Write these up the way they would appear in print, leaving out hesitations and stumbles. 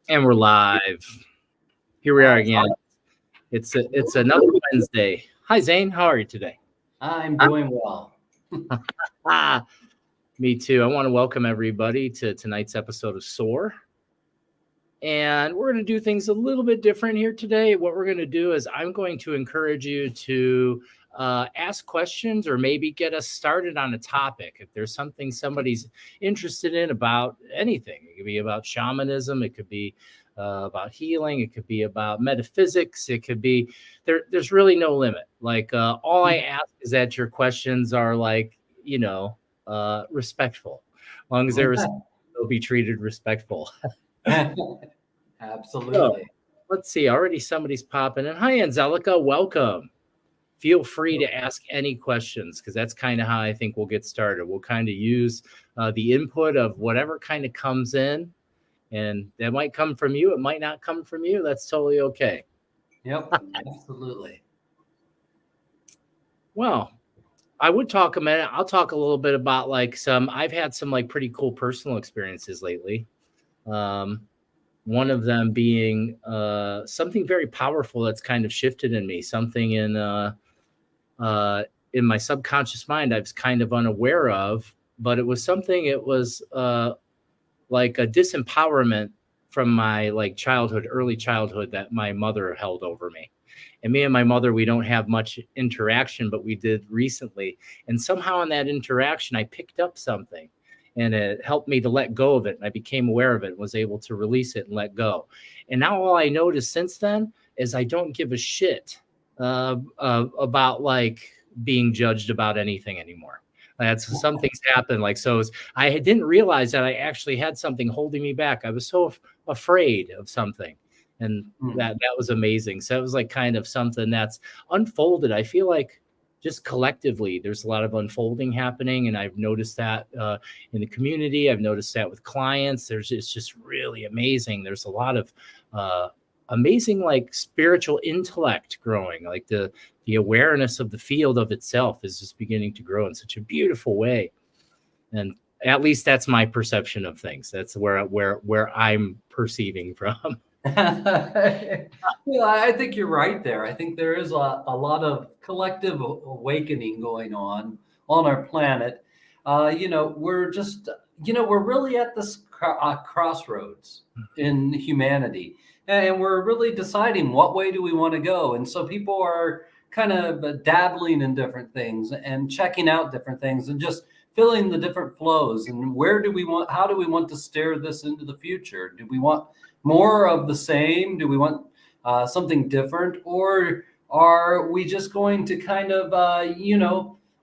And we're live. Here we are again. It's another Wednesday. Hi Zane, how are you today? I'm doing well. Me too. I want to welcome everybody to tonight's episode of SOAR. And we're going to do things a little bit different here today. What we're going to do is I'm going to encourage you to ask questions or maybe get us started on a topic. If there's something somebody's interested in about anything, it could be about shamanism, it could be about healing, it could be about metaphysics, it could be there's really no limit. Like all I ask is that your questions are like, respectful. As long as they'll be treated respectful. Absolutely. So, let's see. Already somebody's popping in. Hi, Angelica. Welcome. Feel free to ask any questions because that's kind of how I think we'll get started. We'll kind of use the input of whatever kind of comes in, and that might come from you. It might not come from you. That's totally okay. Yep, absolutely. Well, I would talk a minute. I'll talk a little bit about I've had some like pretty cool personal experiences lately. One of them being something very powerful that's kind of shifted in me, something in my subconscious mind I was kind of unaware of, but it was like a disempowerment from my early childhood that my mother held over me. And me and my mother, we don't have much interaction, but we did recently. And somehow in that interaction, I picked up something. And it helped me to let go of it. And I became aware of it and was able to release it and let go. And now all I noticed since then is I don't give a shit about like being judged about anything anymore. That's something's happened. I didn't realize that I actually had something holding me back. I was so afraid of something. And that was amazing. So it was like kind of something that's unfolded. I feel like just collectively, there's a lot of unfolding happening. And I've noticed that in the community. I've noticed that with clients. It's just really amazing. There's a lot of amazing like spiritual intellect growing. Like the awareness of the field of itself is just beginning to grow in such a beautiful way. And at least that's my perception of things. That's where I'm perceiving from. Yeah, I think you're right there. I think there is a lot of collective awakening going on our planet. We're really at this crossroads in humanity, and we're really deciding what way do we want to go. And so people are kind of dabbling in different things and checking out different things and just feeling the different flows. And how do we want to steer this into the future? Do we want more of the same? Do we want something different? Or are we just going to kind of,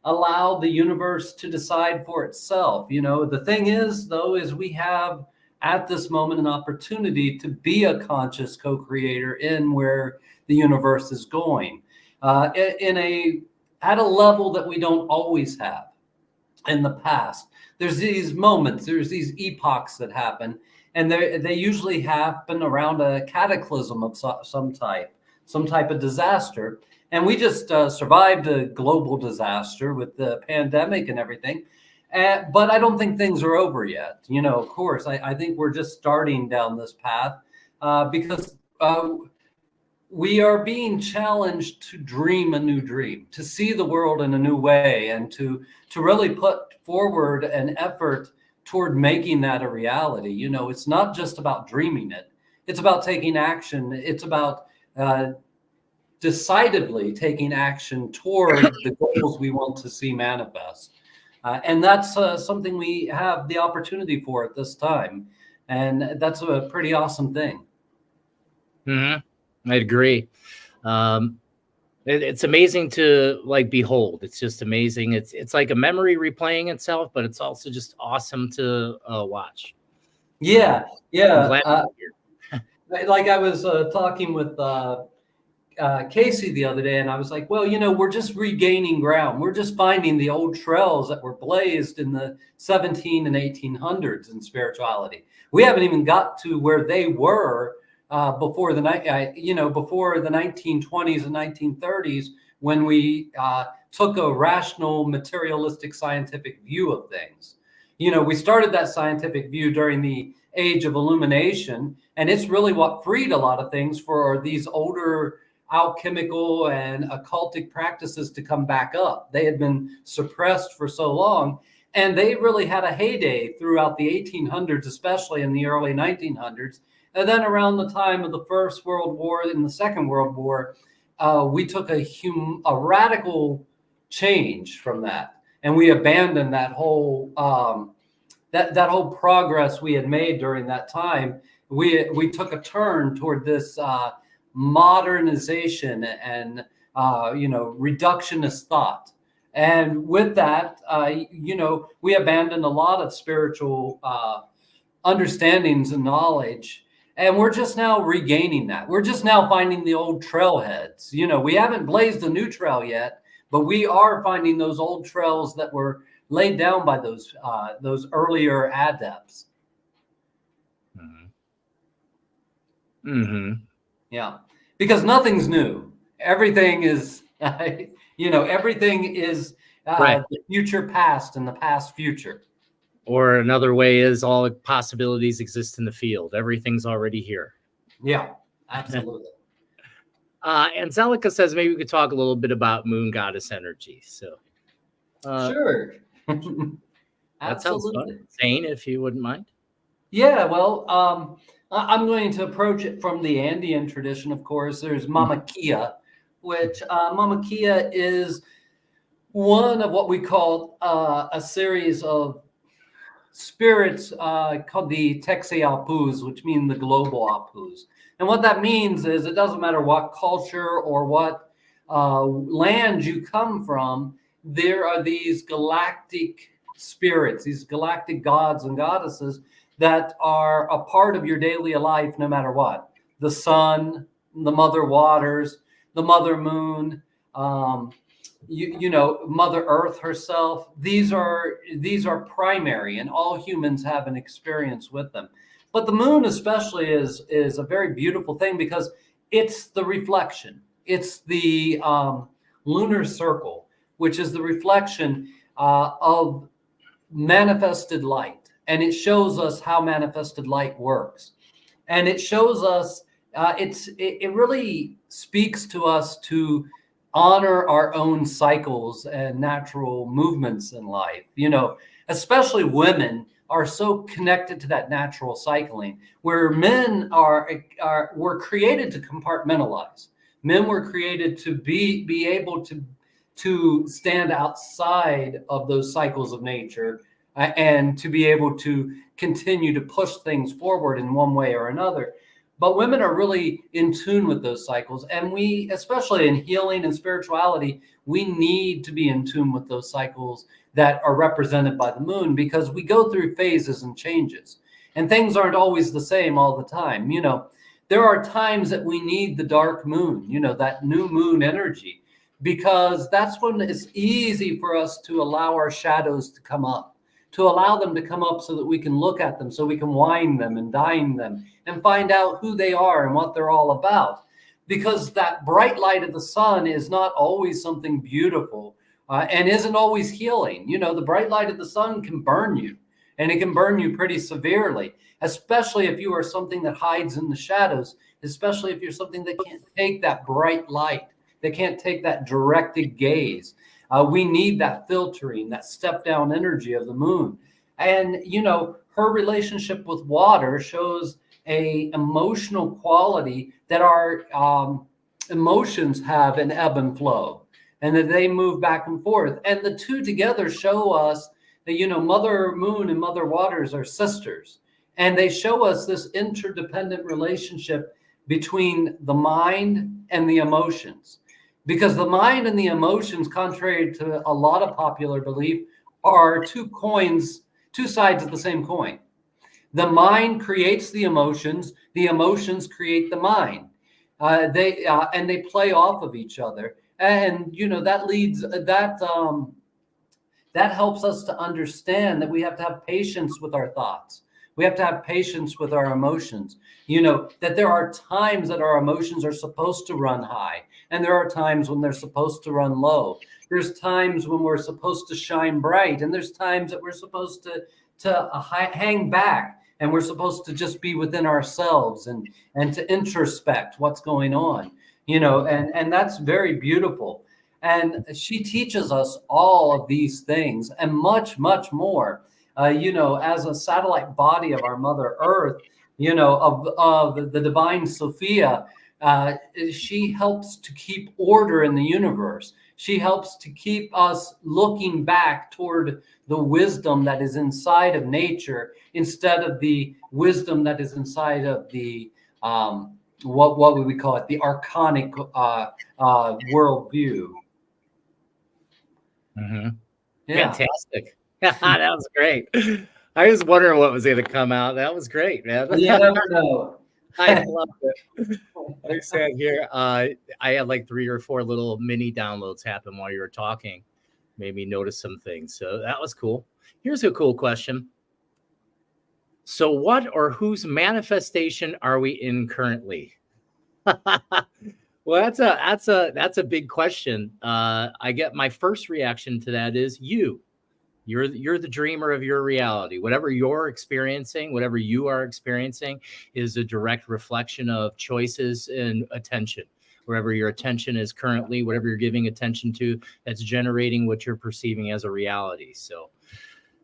allow the universe to decide for itself? The thing is, though, is we have at this moment an opportunity to be a conscious co-creator in where the universe is going at a level that we don't always have in the past. There's these moments, there's these epochs that happen. And they usually happen around a cataclysm of some type of disaster. And we just survived a global disaster with the pandemic and everything. But I don't think things are over yet. Of course, I think we're just starting down this path because we are being challenged to dream a new dream, to see the world in a new way, and to really put forward an effort toward making that a reality. It's not just about dreaming it. It's about taking action. It's about decidedly taking action toward the goals we want to see manifest. And that's something we have the opportunity for at this time. And that's a pretty awesome thing. I agree. It's amazing to like behold. It's just amazing. It's like a memory replaying itself, but it's also just awesome to watch. Yeah. I'm glad like I was talking with Casey the other day, and I was like, well, we're just regaining ground. We're just finding the old trails that were blazed in the 17 and 1800s in spirituality. We haven't even got to where they were before the 1920s and 1930s, when we took a rational, materialistic, scientific view of things. We started that scientific view during the age of illumination. And it's really what freed a lot of things for these older alchemical and occultic practices to come back up. They had been suppressed for so long, and they really had a heyday throughout the 1800s, especially in the early 1900s. And then around the time of the First World War and the Second World War, we took a radical change from that, and we abandoned that whole that whole progress we had made during that time. We took a turn toward this modernization and reductionist thought. And with that, we abandoned a lot of spiritual understandings and knowledge. And we're just now regaining that. We're just now finding the old trailheads. We haven't blazed a new trail yet, but we are finding those old trails that were laid down by those earlier adepts. Mm-hmm. Yeah, because nothing's new. Everything is, everything is Right. the future past and the past future. Or another way is all possibilities exist in the field. Everything's already here. Yeah, absolutely. Angelica says maybe we could talk a little bit about moon goddess energy. So, sure. That sounds fun. Zane, if you wouldn't mind. Yeah, well, I'm going to approach it from the Andean tradition, of course. There's Mama Kia, which Mama Kia is one of what we call a series of spirits called the Texi Apus, which mean the global Apus. And what that means is it doesn't matter what culture or what land you come from, there are these galactic spirits, these galactic gods and goddesses that are a part of your daily life no matter what. The sun, the mother waters, the mother moon, Mother Earth herself. These are primary, and all humans have an experience with them. But the moon especially is a very beautiful thing because it's the reflection. It's the lunar circle, which is the reflection of manifested light. And it shows us how manifested light works. And it shows us, it really speaks to us to honor our own cycles and natural movements in life. Especially women are so connected to that natural cycling, where men were created to compartmentalize. Men were created to be able to stand outside of those cycles of nature and to be able to continue to push things forward in one way or another. But women are really in tune with those cycles. And we, especially in healing and spirituality, we need to be in tune with those cycles that are represented by the moon, because we go through phases and changes. And things aren't always the same all the time. There are times that we need the dark moon, that new moon energy, because that's when it's easy for us to allow our shadows to come up. To allow them to come up so that we can look at them, so we can wine them and dine them and find out who they are and what they're all about. Because that bright light of the sun is not always something beautiful and isn't always healing. The bright light of the sun can burn you, and it can burn you pretty severely, especially if you are something that hides in the shadows, especially if you're something that can't take that bright light, that can't take that directed gaze. We need that filtering, that step down energy of the moon. And, her relationship with water shows a emotional quality that our emotions have an ebb and flow, and that they move back and forth. And the two together show us that, Mother Moon and Mother Waters are sisters. And they show us this interdependent relationship between the mind and the emotions. Because the mind and the emotions, contrary to a lot of popular belief, are two sides of the same coin. The mind creates the emotions create the mind. They play off of each other. And, that helps us to understand that we have to have patience with our thoughts. We have to have patience with our emotions. That there are times that our emotions are supposed to run high, and there are times when they're supposed to run low. There's times when we're supposed to shine bright, and there's times that we're supposed to hang back and we're supposed to just be within ourselves and to introspect what's going on, and that's very beautiful. And she teaches us all of these things and much, much more. As a satellite body of our Mother Earth, of the divine Sophia, she helps to keep order in the universe. She helps to keep us looking back toward the wisdom that is inside of nature instead of the wisdom that is inside of the what would we call it? The archonic worldview. Mm-hmm. Yeah. Fantastic. That was great. I was wondering what was going to come out. That was great, man. You never know. I loved it. I sat here. I had like 3 or 4 little mini downloads happen while you were talking. Made me notice some things. So that was cool. Here's a cool question. So what or whose manifestation are we in currently? Well, that's a big question. I get my first reaction to that is you. You're the dreamer of your reality. Whatever you're experiencing, whatever you are experiencing is a direct reflection of choices and attention. Wherever your attention is currently, whatever you're giving attention to, that's generating what you're perceiving as a reality. So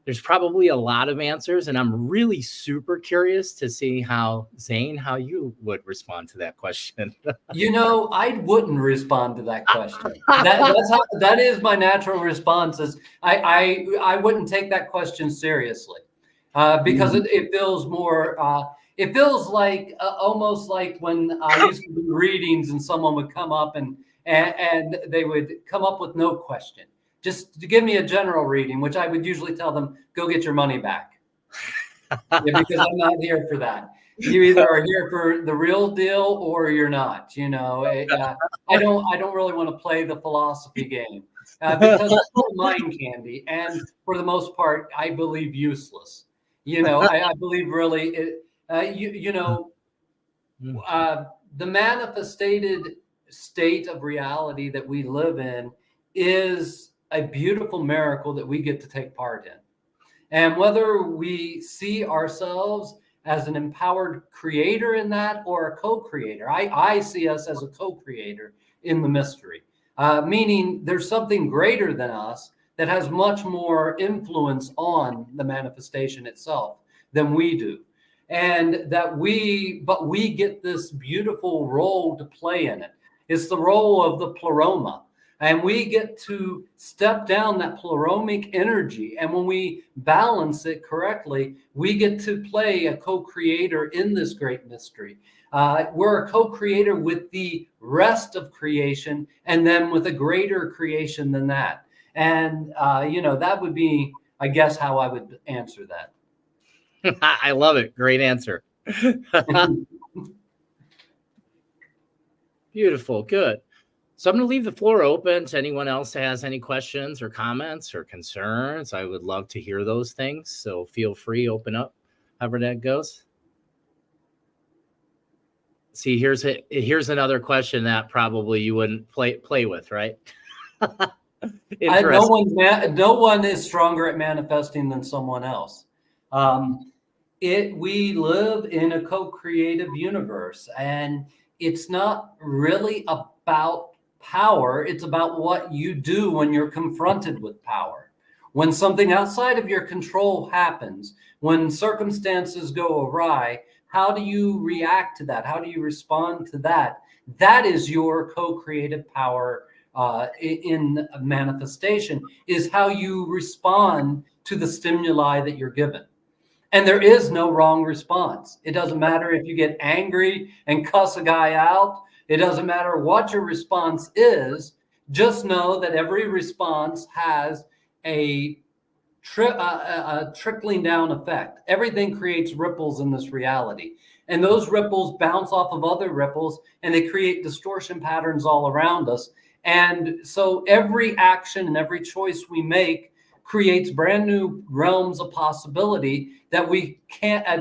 there's probably a lot of answers, and I'm really super curious to see how, Zane, how you would respond to that question. I wouldn't respond to that question. That is my natural response. Is I wouldn't take that question seriously because it feels more. It feels like almost like when I used to do readings and someone would come up and they would come up with no question, just to give me a general reading, which I would usually tell them, go get your money back. Because I'm not here for that. You either are here for the real deal or you're not. I don't really want to play the philosophy game because it's all mind candy, and for the most part, I believe useless. I believe really the manifested state of reality that we live in is a beautiful miracle that we get to take part in. And whether we see ourselves as an empowered creator in that or a co-creator, I see us as a co-creator in the mystery, meaning there's something greater than us that has much more influence on the manifestation itself than we do. And but we get this beautiful role to play in it. It's the role of the pleroma. And we get to step down that pleromic energy. And when we balance it correctly, we get to play a co-creator in this great mystery. We're a co-creator with the rest of creation and then with a greater creation than that. And, that would be, I guess, how I would answer that. I love it. Great answer. Beautiful. Good. So I'm going to leave the floor open to anyone else that has any questions or comments or concerns. I would love to hear those things. So feel free, open up, however that goes. See, here's another question that probably you wouldn't play with, right? No one is stronger at manifesting than someone else. We live in a co-creative universe, and it's not really about power. It's about what you do when you're confronted with power. When something outside of your control happens, when circumstances go awry, how do you react to that? How do you respond to that? That is your co-creative power in manifestation, is how you respond to the stimuli that you're given. And there is no wrong response. It doesn't matter if you get angry and cuss a guy out. It doesn't matter what your response is. Just know that every response has a trickling down effect. Everything creates ripples in this reality. And those ripples bounce off of other ripples, and they create distortion patterns all around us. And so every action and every choice we make creates brand new realms of possibility that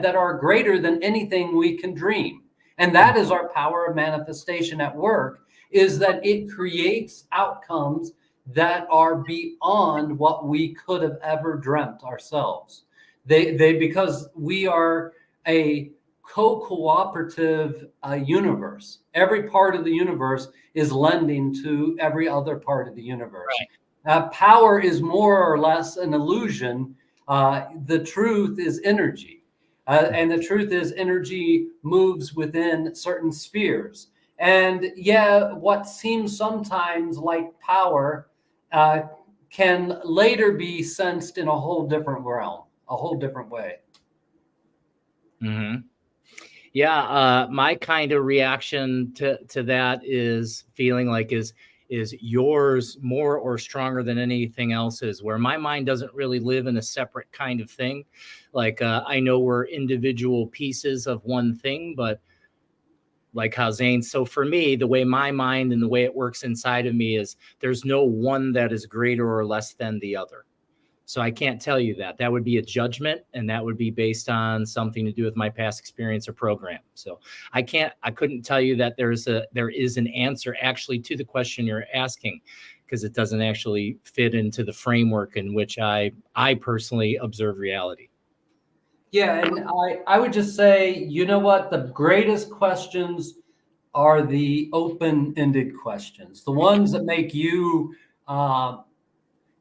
that are greater than anything we can dream. And that is our power of manifestation at work, is that it creates outcomes that are beyond what we could have ever dreamt ourselves. Because we are a co-cooperative universe. Every part of the universe is lending to every other part of the universe. Power is more or less an illusion. The truth is energy. And the truth is energy moves within certain spheres. And yeah, what seems sometimes like power can later be sensed in a whole different realm, a whole different way. Mm-hmm. Yeah, my kind of reaction to that is feeling like is yours more or stronger than anything else's, where my mind doesn't really live in a separate kind of thing. Like I know we're individual pieces of one thing, but like how Zane, so for me, the way my mind and the way it works inside of me is there's no one that is greater or less than the other. So I can't tell you that. That would be a judgment, and that would be based on something to do with my past experience or program. So I couldn't tell you that there is an answer actually to the question you're asking, because it doesn't actually fit into the framework in which I personally observe reality. Yeah, and I would just say, you know what? The greatest questions are the open-ended questions, the ones that make you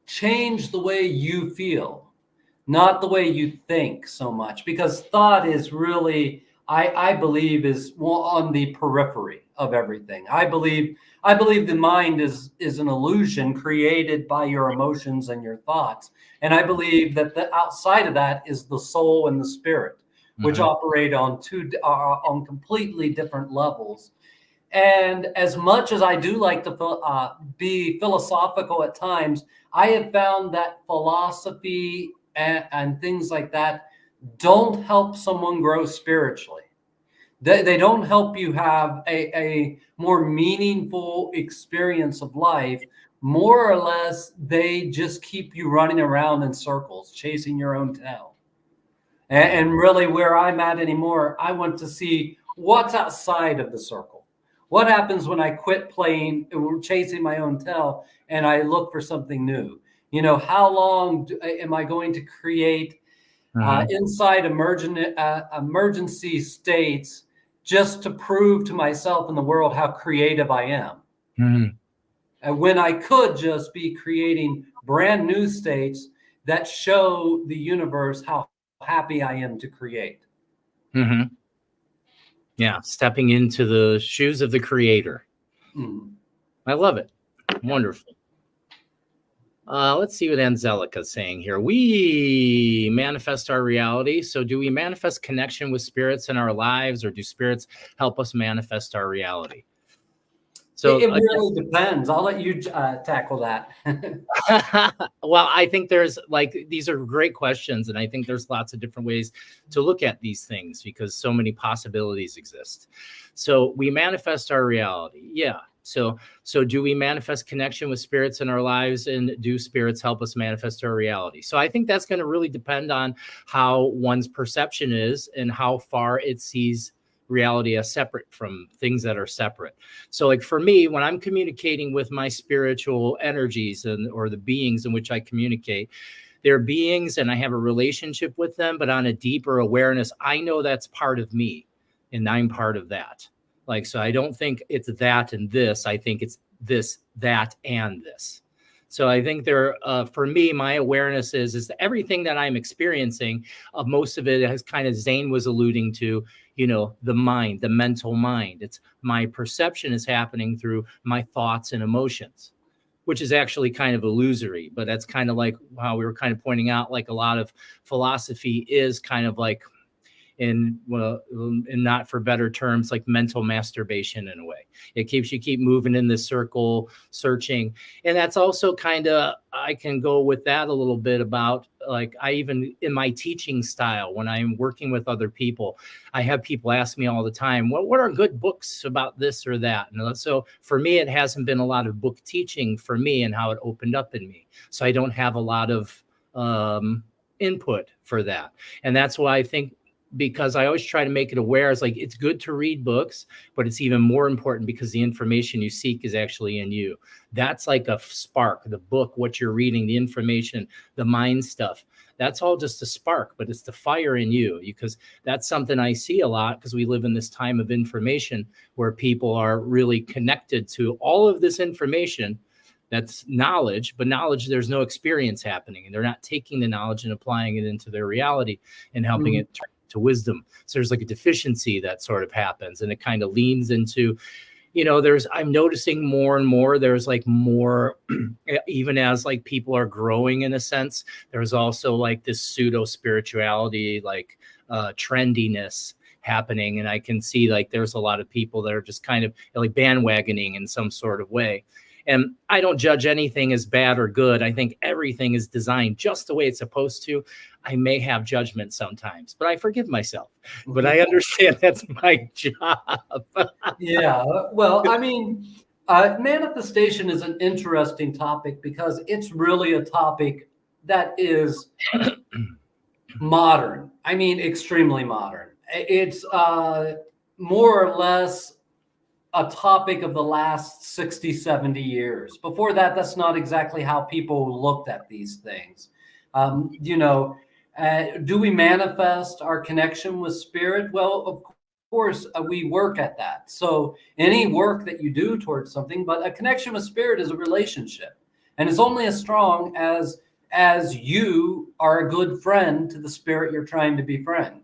change the way you feel, not the way you think so much, because thought is really, I believe, is on the periphery of everything. I believe the mind is an illusion created by your emotions and your thoughts. And I believe that the outside of that is the soul and the spirit, which operate on on completely different levels. And as much as I do like to be philosophical at times, I have found that philosophy and things like that don't help someone grow spiritually. They don't help you have a more meaningful experience of life. More or less, they just keep you running around in circles, chasing your own tail. And really, where I'm at anymore, I want to see what's outside of the circle. What happens when I quit playing, chasing my own tail, and I look for something new? You know, how long am I going to create inside emergency states just to prove to myself and the world how creative I am? And when I could just be creating brand new states that show the universe how happy I am to create. Yeah, stepping into the shoes of the creator. I love it. Wonderful. Let's see what Angelica's saying here. We manifest our reality. So do we manifest connection with spirits in our lives, or do spirits help us manifest our reality? So it really depends. I'll let you tackle that. Well, I think these are great questions, and I think there's lots of different ways to look at these things because so many possibilities exist. So we manifest our reality. Yeah. So do we manifest connection with spirits in our lives, and do spirits help us manifest our reality? So I think that's going to really depend on how one's perception is and how far it sees reality as separate from things that are separate. So like for me, when I'm communicating with my spiritual energies or the beings in which I communicate, they're beings and I have a relationship with them, but on a deeper awareness, I know that's part of me and I'm part of that. Like, so I don't think it's that and this, I think it's this, that, and this. So I think for me, my awareness is everything that I'm experiencing, most of it has kind of Zane was alluding to, you know, the mind, the mental mind. It's my perception is happening through my thoughts and emotions, which is actually kind of illusory, but that's kind of like how we were kind of pointing out, like a lot of philosophy is kind of like, in not for better terms, like mental masturbation in a way. It keeps you keep moving in this circle, searching. And that's also kind of, I can go with that a little bit about, like, I even in my teaching style, when I'm working with other people, I have people ask me all the time, what are good books about this or that? And so for me, it hasn't been a lot of book teaching for me and how it opened up in me. So I don't have a lot of input for that. And that's why I think, because I always try to make it aware. It's like, it's good to read books, but it's even more important because the information you seek is actually in you. That's like a spark, the book, what you're reading, the information, the mind stuff. That's all just a spark, but it's the fire in you, because that's something I see a lot, because we live in this time of information where people are really connected to all of this information. That's knowledge, but knowledge, there's no experience happening, and they're not taking the knowledge and applying it into their reality and helping it turn to wisdom. So there's like a deficiency that sort of happens, and it kind of leans into, I'm noticing more and more, there's like more, even as like people are growing in a sense, there's also like this pseudo spirituality, like trendiness happening. And I can see like there's a lot of people that are just kind of like bandwagoning in some sort of way. And I don't judge anything as bad or good. I think everything is designed just the way it's supposed to. I may have judgment sometimes, but I forgive myself. But I understand that's my job. Yeah. Well, I mean, manifestation is an interesting topic because it's really a topic that is modern. I mean, extremely modern. It's more or less a topic of the last 60, 70 years. Before that, that's not exactly how people looked at these things. Do we manifest our connection with spirit? Well, of course, we work at that. So any work that you do towards something, but a connection with spirit is a relationship. And it's only as strong as you are a good friend to the spirit you're trying to befriend.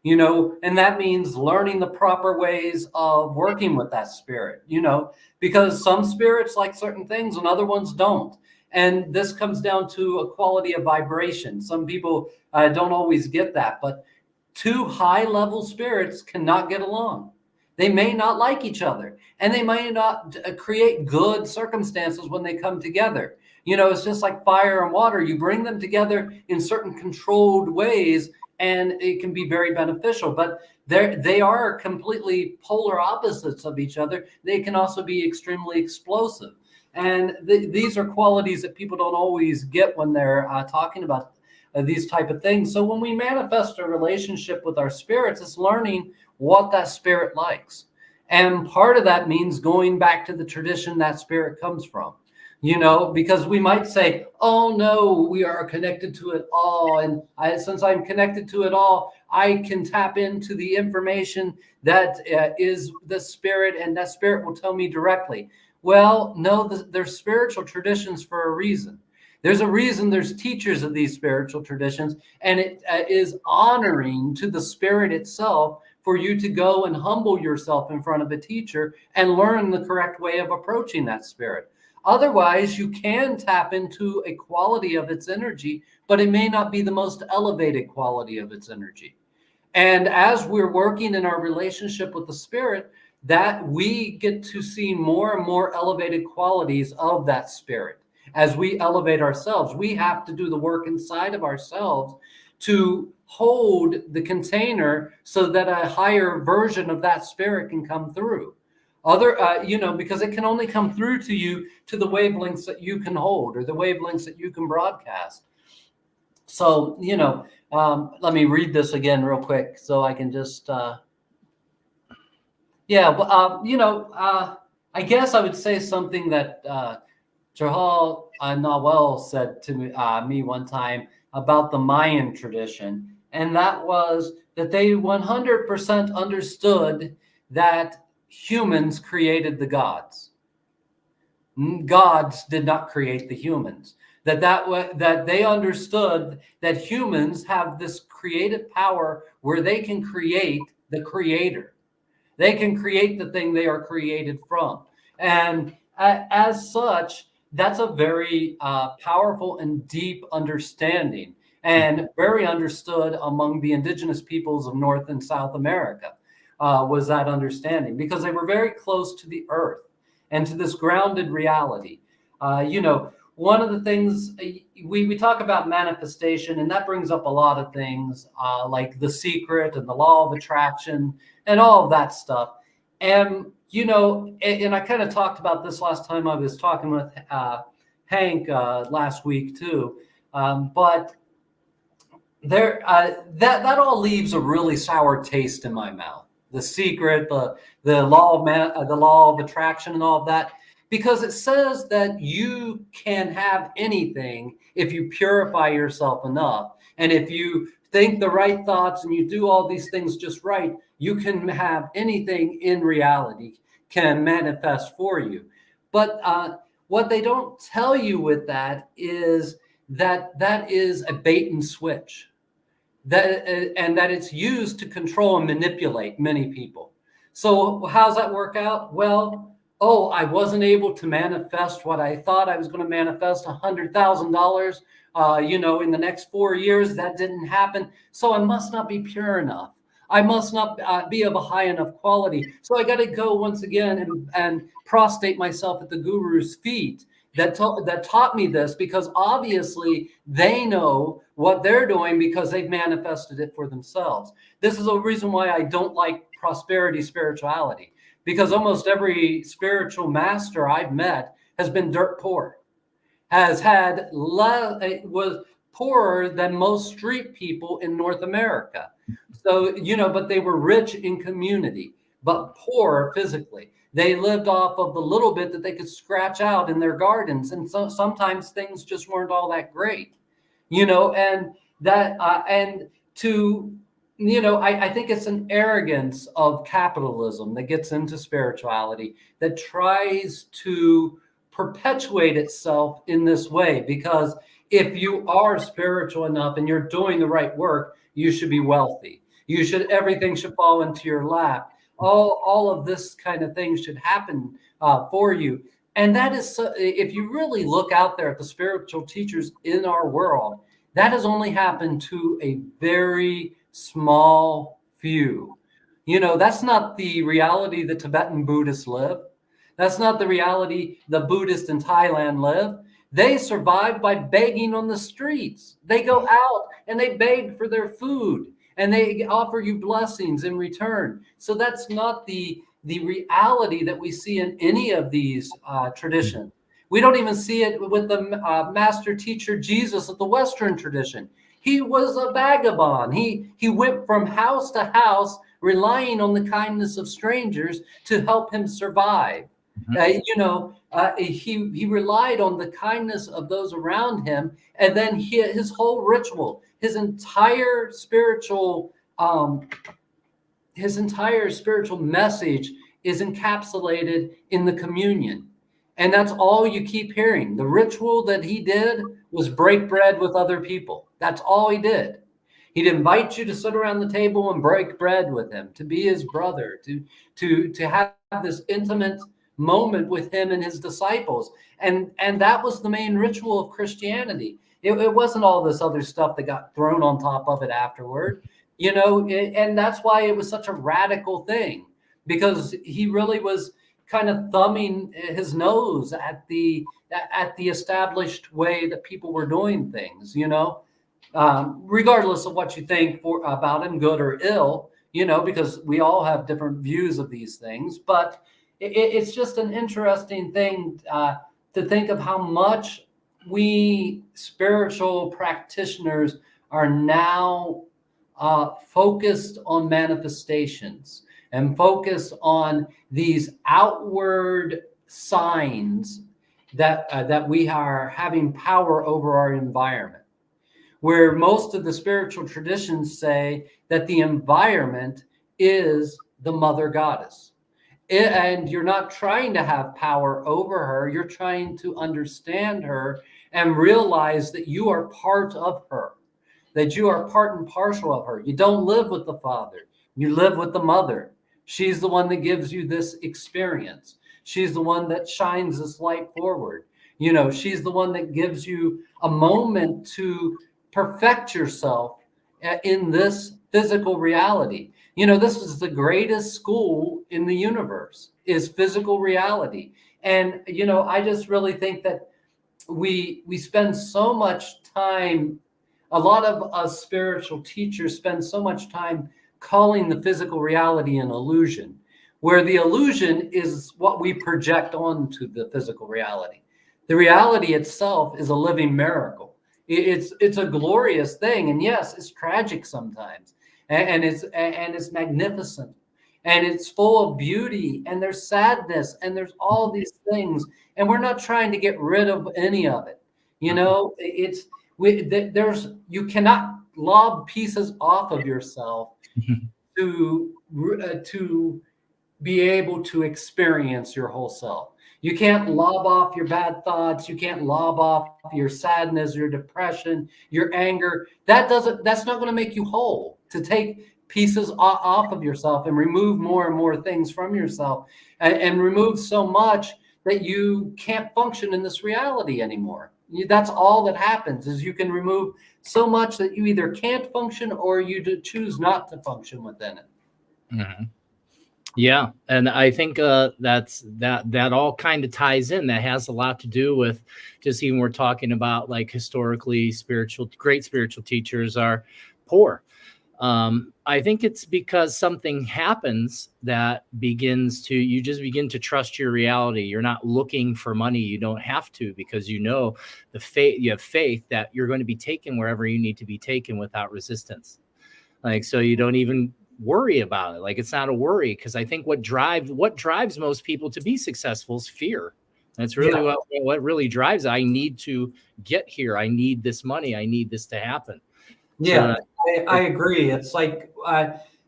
And that means learning the proper ways of working with that spirit, because some spirits like certain things and other ones don't. And this comes down to a quality of vibration. Some people don't always get that, but two high-level spirits cannot get along. They may not like each other, and they may not create good circumstances when they come together. It's just like fire and water. You bring them together in certain controlled ways, and it can be very beneficial, but they are completely polar opposites of each other. They can also be extremely explosive. And these are qualities that people don't always get when they're talking about these type of things. So when we manifest a relationship with our spirits, it's learning what that spirit likes. And part of that means going back to the tradition that spirit comes from. Because we might say, oh no, we are connected to it all. And since I'm connected to it all, I can tap into the information that is the spirit, and that spirit will tell me directly. Well, no, there's spiritual traditions for a reason. There's a reason there's teachers of these spiritual traditions, and it is honoring to the spirit itself for you to go and humble yourself in front of a teacher and learn the correct way of approaching that spirit. Otherwise, you can tap into a quality of its energy, but it may not be the most elevated quality of its energy. And as we're working in our relationship with the spirit, that we get to see more and more elevated qualities of that spirit. As we elevate ourselves, we have to do the work inside of ourselves to hold the container so that a higher version of that spirit can come through. Because it can only come through to you to the wavelengths that you can hold or the wavelengths that you can broadcast. So, let me read this again real quick so I can just, I guess I would say something that Jahal Nawel said to me one time about the Mayan tradition. And that was that they 100% understood that humans created the gods. Gods did not create the humans. That they understood that humans have this creative power where they can create the creator. They can create the thing they are created from. And as such, that's a very powerful and deep understanding, and very understood among the indigenous peoples of North and South America. Was that understanding, because they were very close to the earth and to this grounded reality. One of the things we talk about manifestation, and that brings up a lot of things like The Secret and the law of attraction and all of that stuff. And, and I kind of talked about this last time I was talking with Hank last week too. But there, that all leaves a really sour taste in my mouth. The Secret, the law of attraction, and all of that, because it says that you can have anything if you purify yourself enough. And if you think the right thoughts and you do all these things just right, you can have anything in reality can manifest for you. But what they don't tell you with that is that is a bait and switch, and that it's used to control and manipulate many people. So how's that work out? Well, oh, I wasn't able to manifest what I thought I was going to manifest, $100,000. In the next 4 years, that didn't happen. So I must not be pure enough. I must not be of a high enough quality. So I got to go once again and prostrate myself at the guru's feet that taught me this, because obviously they know what they're doing because they've manifested it for themselves. This is a reason why I don't like prosperity spirituality, because almost every spiritual master I've met has been dirt poor, was poorer than most street people in North America. So, but they were rich in community, but poor physically. They lived off of the little bit that they could scratch out in their gardens. And so sometimes things just weren't all that great, and that, and to, I think it's an arrogance of capitalism that gets into spirituality, that tries to perpetuate itself in this way. Because if you are spiritual enough and you're doing the right work, you should be wealthy. Everything should fall into your lap. All of this kind of thing should happen for you. And that is, if you really look out there at the spiritual teachers in our world, that has only happened to a very small few. That's not the reality the Tibetan Buddhists live. That's not the reality the Buddhists in Thailand live. They survive by begging on the streets. They go out and they beg for their food, and they offer you blessings in return. So that's not the reality that we see in any of these traditions. We don't even see it with the master teacher Jesus of the Western tradition. He was a vagabond. He went from house to house, relying on the kindness of strangers to help him survive. He relied on the kindness of those around him, and then his whole ritual, his entire spiritual message is encapsulated in the communion. And that's all you keep hearing. The ritual that he did was break bread with other people. That's all he did. He'd invite you to sit around the table and break bread with him, to be his brother, to have this intimate moment with him and his disciples. And that was the main ritual of Christianity. It wasn't all this other stuff that got thrown on top of it afterward, and that's why it was such a radical thing, because he really was kind of thumbing his nose at the established way that people were doing things, regardless of what you think about him, good or ill, because we all have different views of these things. But it's just an interesting thing to think of how much we spiritual practitioners are now focused on manifestations and focused on these outward signs that we are having power over our environment, where most of the spiritual traditions say that the environment is the mother goddess. And you're not trying to have power over her. You're trying to understand her and realize that you are part of her, that you are part and parcel of her. You don't live with the father. You live with the mother. She's the one that gives you this experience. She's the one that shines this light forward. She's the one that gives you a moment to perfect yourself in this physical reality. This is the greatest school in the universe, is physical reality. And, I just really think that we spend so much time, a lot of us spiritual teachers spend so much time calling the physical reality an illusion, where the illusion is what we project onto the physical reality. The reality itself is a living miracle. It's a glorious thing. And yes, it's tragic sometimes. And it's magnificent, and it's full of beauty, and there's sadness, and there's all these things, and we're not trying to get rid of any of it. You cannot lob pieces off of yourself to be able to experience your whole self. You can't lob off your bad thoughts. You can't lob off your sadness, your depression, your anger. That's not going to make you whole. To take pieces off of yourself and remove more and more things from yourself, and remove so much that you can't function in this reality anymore. That's all that happens, is you can remove so much that you either can't function or you choose not to function within it. Mm-hmm. Yeah, and I think that all kind of ties in. That has a lot to do with just even we're talking about like historically great spiritual teachers are poor. I think it's because something happens that you just begin to trust your reality. You're not looking for money. You don't have to, because you have faith that you're going to be taken wherever you need to be taken without resistance. Like, so you don't even worry about it. Like, it's not a worry, because I think what drives most people to be successful is fear. That's really what really drives. I need to get here. I need this money. I need this to happen. Yeah, I agree. It's like,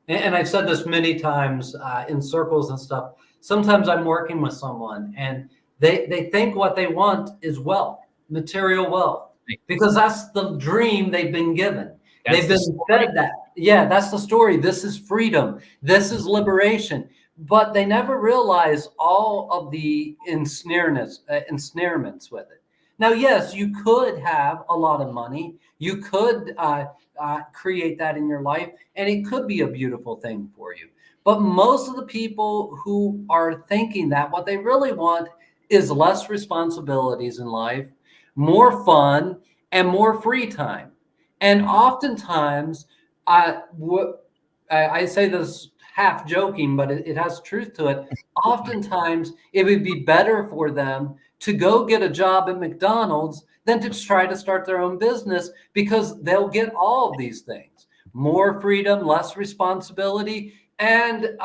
and I've said this many times in circles and stuff. Sometimes I'm working with someone and they think what they want is wealth, material wealth, because that's the dream they've been given. They've been fed that. Yeah, that's the story. This is freedom. This is liberation. But they never realize all of the ensnarements with it. Now, yes, you could have a lot of money. You could create that in your life, and it could be a beautiful thing for you. But most of the people who are thinking that, what they really want is less responsibilities in life, more fun, and more free time. And oftentimes, I say this half joking, but it has truth to it. Oftentimes, it would be better for them to go get a job at McDonald's than to try to start their own business, because they'll get all of these things: more freedom, less responsibility, and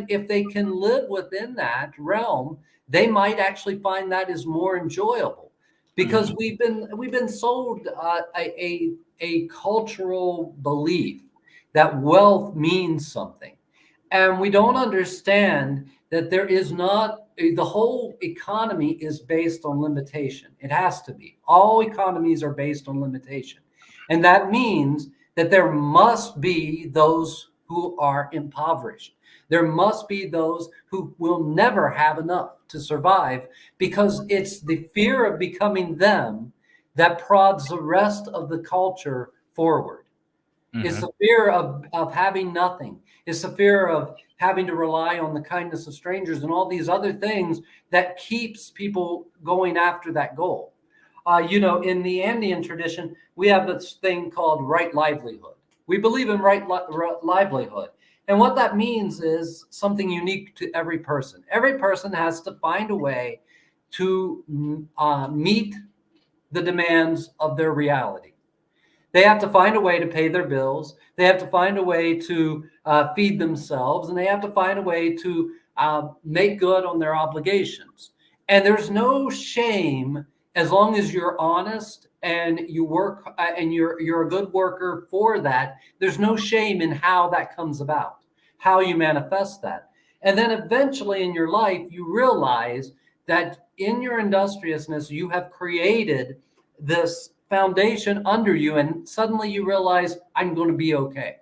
if they can live within that realm, they might actually find that is more enjoyable, because we've been sold a cultural belief that wealth means something. And we don't understand that there is not, the whole economy is based on limitation. It has to be. All economies are based on limitation. And that means that there must be those who are impoverished. There must be those who will never have enough to survive, because it's the fear of becoming them that prods the rest of the culture forward. It's the fear of having nothing. It's the fear of having to rely on the kindness of strangers and all these other things that keeps people going after that goal. In the Andean tradition, we have this thing called right livelihood. We believe in right livelihood. And what that means is something unique to every person. Every person has to find a way to meet the demands of their reality. They have to find a way to pay their bills. They have to find a way to feed themselves, and they have to find a way to make good on their obligations. And there's no shame, as long as you're honest and you work and you're a good worker for that. There's no shame in how that comes about, how you manifest that. And then eventually in your life, you realize that in your industriousness, you have created this foundation under you, and suddenly you realize, I'm going to be okay.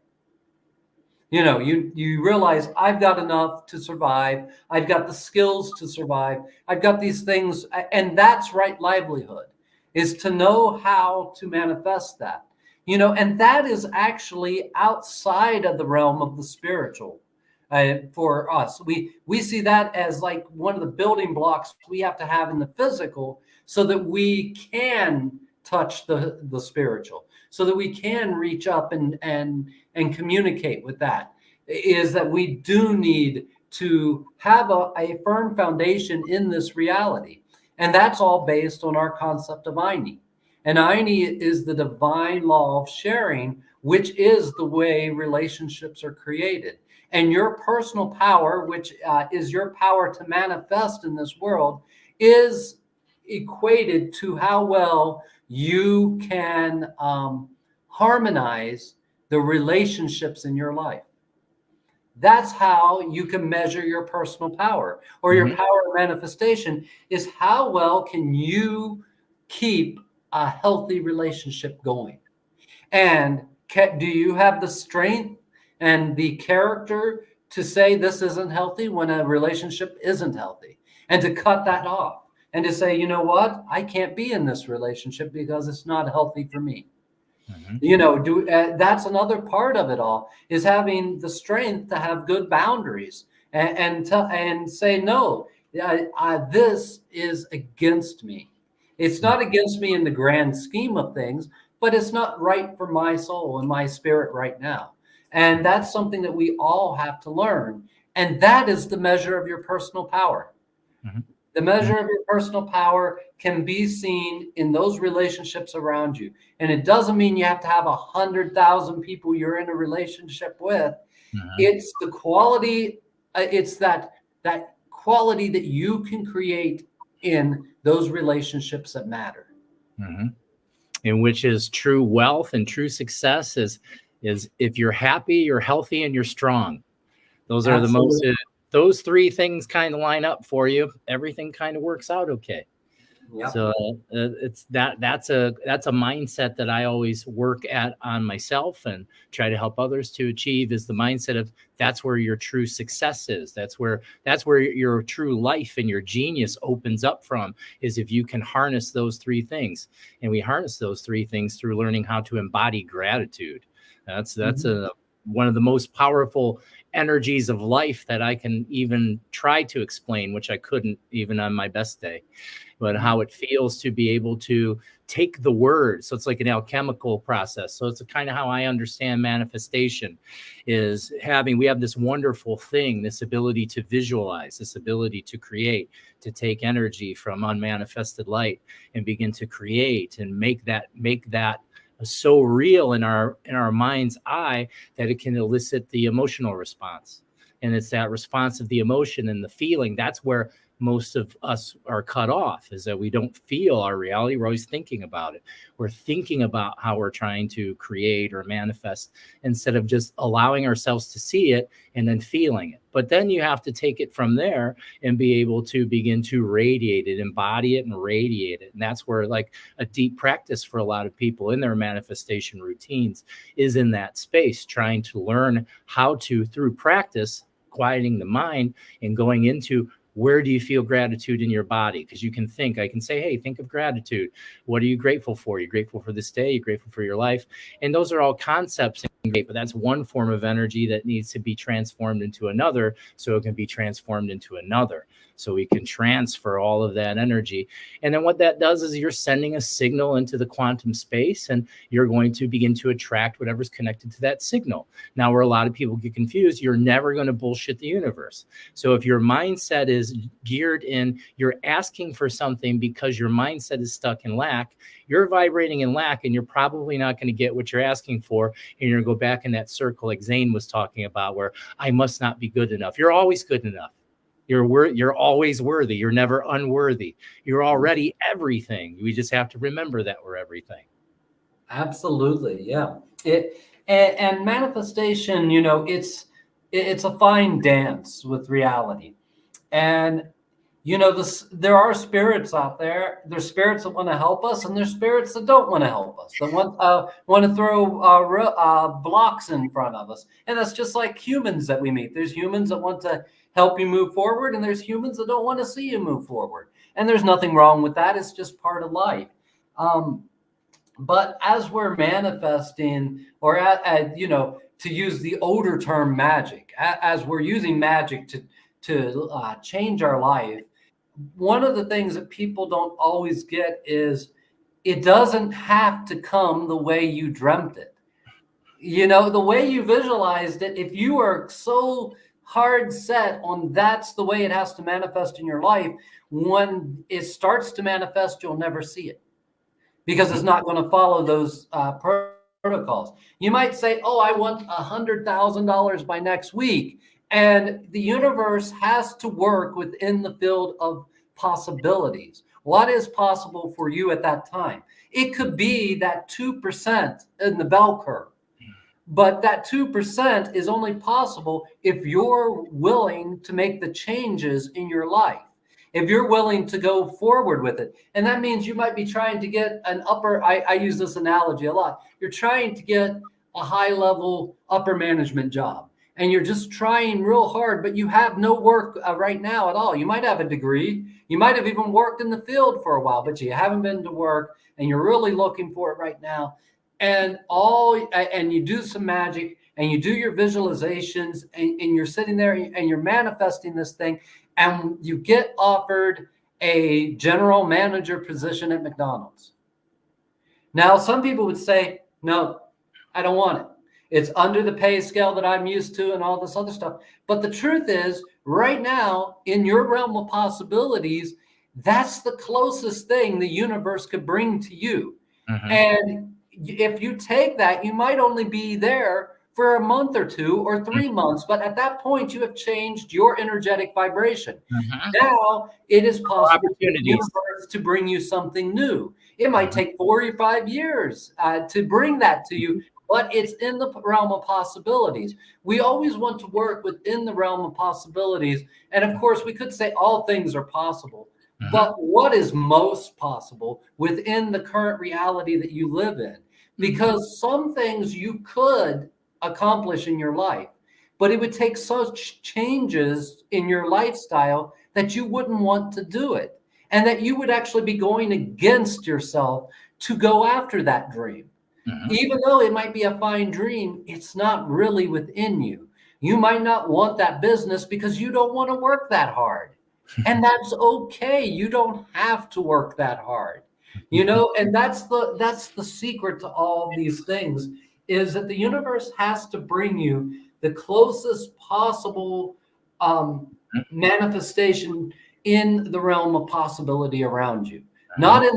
You realize, I've got enough to survive. I've got the skills to survive. I've got these things. And that's right livelihood, is to know how to manifest that. And that is actually outside of the realm of the spiritual. For us, we see that as like one of the building blocks we have to have in the physical, so that we can touch the spiritual, so that we can reach up and communicate with that, is that we do need to have a firm foundation in this reality. And that's all based on our concept of Aini. And Aini is the divine law of sharing, which is the way relationships are created. And your personal power, which is your power to manifest in this world, is equated to how well you can harmonize the relationships in your life. That's how you can measure your personal power, or your power of manifestation is how well can you keep a healthy relationship going. And do you have the strength and the character to say this isn't healthy when a relationship isn't healthy, and to cut that off and to say, you know what, I can't be in this relationship because it's not healthy for me. You know, that's another part of it all, is having the strength to have good boundaries and say, no, this is against me. It's not against me in the grand scheme of things, but it's not right for my soul and my spirit right now. And that's something that we all have to learn. And that is the measure of your personal power. The measure of your personal power can be seen in those relationships around you. And it doesn't mean you have to have 100,000 people you're in a relationship with. It's the quality, it's that quality that you can create in those relationships that matter. And which is true wealth and true success is if you're happy, you're healthy, and you're strong. Those are the most, those three things kind of line up for you. Everything kind of works out okay. Yep. So it's that's a mindset that I always work at on myself and try to help others to achieve, is the mindset of that's where your true success is. That's where your true life and your genius opens up from, is if you can harness those three things. And we harness those three things through learning how to embody gratitude. That's one of the most powerful energies of life that I can even try to explain, which I couldn't even on my best day. But how it feels to be able to take the word. So it's like an alchemical process. So it's kind of how I understand manifestation, is we have this wonderful thing, this ability to visualize, this ability to create, to take energy from unmanifested light and begin to create and make that so real in our mind's eye that it can elicit the emotional response. And it's that response of the emotion and the feeling. That's where most of us are cut off, is that we don't feel our reality. We're always thinking about it. We're thinking about how we're trying to create or manifest, instead of just allowing ourselves to see it and then feeling it. But then you have to take it from there and be able to begin to radiate it, embody it and radiate it. And that's where, like, a deep practice for a lot of people in their manifestation routines is in that space, trying to learn how to, through practice, quieting the mind and going into, where do you feel gratitude in your body? Because you can think, I can say, hey, think of gratitude. What are you grateful for? You're grateful for this day. You're grateful for your life. And those are all concepts, but that's one form of energy that needs to be transformed into another, so it can be transformed into another. So we can transfer all of that energy. And then what that does is you're sending a signal into the quantum space, and you're going to begin to attract whatever's connected to that signal. Now, where a lot of people get confused, you're never going to bullshit the universe. So if your mindset is geared in, you're asking for something because your mindset is stuck in lack, you're vibrating in lack, and you're probably not going to get what you're asking for. And you're going to go back in that circle like Zane was talking about, where I must not be good enough. You're always good enough. You're always worthy. You're never unworthy. You're already everything. We just have to remember that we're everything. Absolutely. Yeah. And manifestation, you know, it's a fine dance with reality. And, you know, there are spirits out there. There's spirits that want to help us, and there's spirits that don't want to help us, that want to throw blocks in front of us. And that's just like humans that we meet. There's humans that want to help you move forward, and there's humans that don't want to see you move forward. And there's nothing wrong with that. It's just part of life. But as we're manifesting, or you know, to use the older term magic, as we're using magic to change our life, one of the things that people don't always get is it doesn't have to come the way you dreamt it. You know, the way you visualized it, if you are so hard set on that's the way it has to manifest in your life, when it starts to manifest, you'll never see it, because it's not going to follow those protocols. You might say, oh, I want $100,000 by next week. And the universe has to work within the field of possibilities. What is possible for you at that time? It could be that 2% in the bell curve. But that 2% is only possible if you're willing to make the changes in your life, if you're willing to go forward with it. And that means you might be trying to get an upper, I use this analogy a lot. You're trying to get a high level upper management job. And you're just trying real hard, but you have no work right now at all. You might have a degree. You might have even worked in the field for a while, but you haven't been to work and you're really looking for it right now. And you do some magic and you do your visualizations and you're sitting there and you're manifesting this thing and you get offered a general manager position at McDonald's. Now, some people would say, no, I don't want it. It's under the pay scale that I'm used to and all this other stuff. But the truth is, right now, in your realm of possibilities, that's the closest thing the universe could bring to you. Mm-hmm. And if you take that, you might only be there for a month or 2 or 3 months. But at that point, you have changed your energetic vibration. Mm-hmm. Now it is possible for the universe to bring you something new. It might take 4 or 5 years to bring that to you. But it's in the realm of possibilities. We always want to work within the realm of possibilities. And of course, we could say all things are possible. Mm-hmm. But what is most possible within the current reality that you live in? Because some things you could accomplish in your life, but it would take such changes in your lifestyle that you wouldn't want to do it. And that you would actually be going against yourself to go after that dream. Mm-hmm. Even though it might be a fine dream, it's not really within you. You might not want that business because you don't want to work that hard. And that's okay. You don't have to work that hard. You know, and that's the secret to all these things, is that the universe has to bring you the closest possible manifestation in the realm of possibility around you. Not in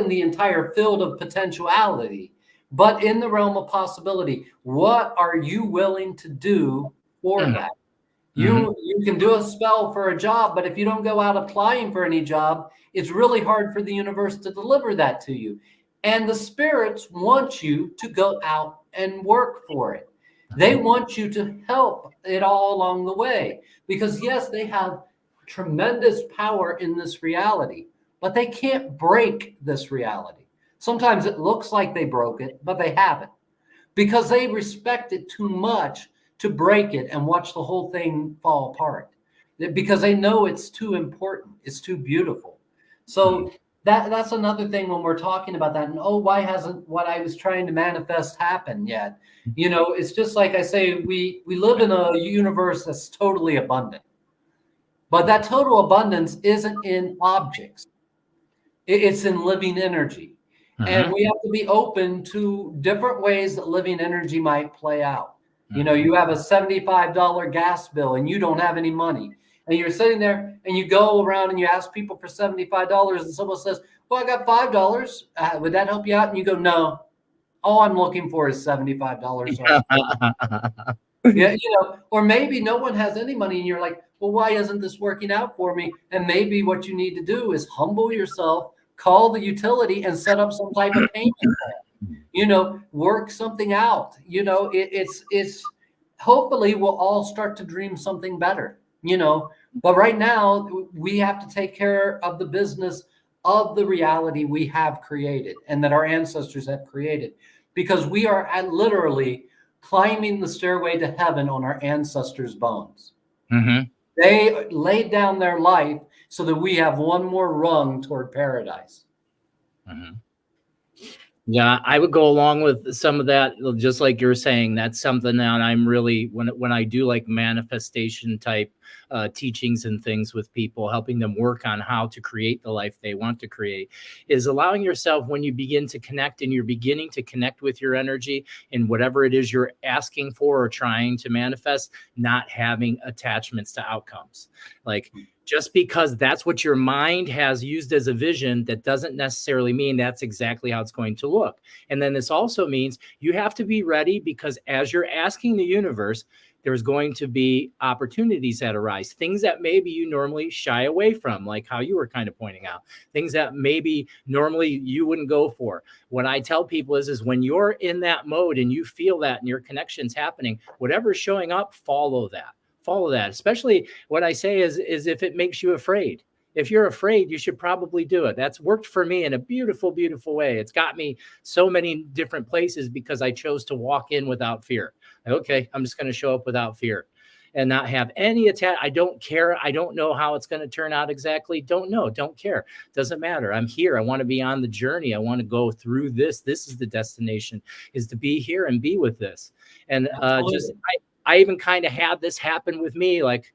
the entire field of potentiality, but in the realm of possibility. What are you willing to do for that? You can do a spell for a job, but if you don't go out applying for any job, it's really hard for the universe to deliver that to you. And the spirits want you to go out and work for it. They want you to help it all along the way, because yes, they have tremendous power in this reality. But they can't break this reality. Sometimes it looks like they broke it, but they haven't, because they respect it too much to break it and watch the whole thing fall apart, because they know it's too important. It's too beautiful. So that's another thing when we're talking about that. And why hasn't what I was trying to manifest happened yet? You know, it's just like I say, we live in a universe that's totally abundant. But that total abundance isn't in objects. It's in living energy. And we have to be open to different ways that living energy might play out. You know, you have a $75 gas bill and you don't have any money. And you're sitting there and you go around and you ask people for $75 and someone says, well, I got $5. Would that help you out? And you go, no, all I'm looking for is $75. Yeah, you know, or maybe no one has any money and you're like, well, why isn't this working out for me? And maybe what you need to do is humble yourself, call the utility and set up some type of payment plan. You know, work something out. You know, it's hopefully we'll all start to dream something better, you know. But right now we have to take care of the business of the reality we have created and that our ancestors have created, because we are literally climbing the stairway to heaven on our ancestors' bones. They laid down their life so that we have one more rung toward paradise. Yeah, I would go along with some of that, just like you're saying. That's something that I'm really, when I do like manifestation type teachings and things with people, helping them work on how to create the life they want to create, is allowing yourself, when you begin to connect and you're beginning to connect with your energy and whatever it is you're asking for or trying to manifest, not having attachments to outcomes. Like, just because that's what your mind has used as a vision, that doesn't necessarily mean that's exactly how it's going to look. And then this also means you have to be ready, because as you're asking the universe, there's going to be opportunities that arise, things that maybe you normally shy away from, like how you were kind of pointing out, things that maybe normally you wouldn't go for. What I tell people is when you're in that mode and you feel that and your connection's happening, whatever's showing up, follow that. Follow that. Especially what I say is if it makes you afraid. If you're afraid, you should probably do it. That's worked for me in a beautiful, beautiful way. It's got me so many different places because I chose to walk in without fear. Okay, I'm just going to show up without fear and not have any attack. I don't care. I don't know how it's going to turn out exactly. Don't know. Don't care. Doesn't matter. I'm here. I want to be on the journey. I want to go through this. This is the destination, is to be here and be with this. And I even kind of had this happen with me, like,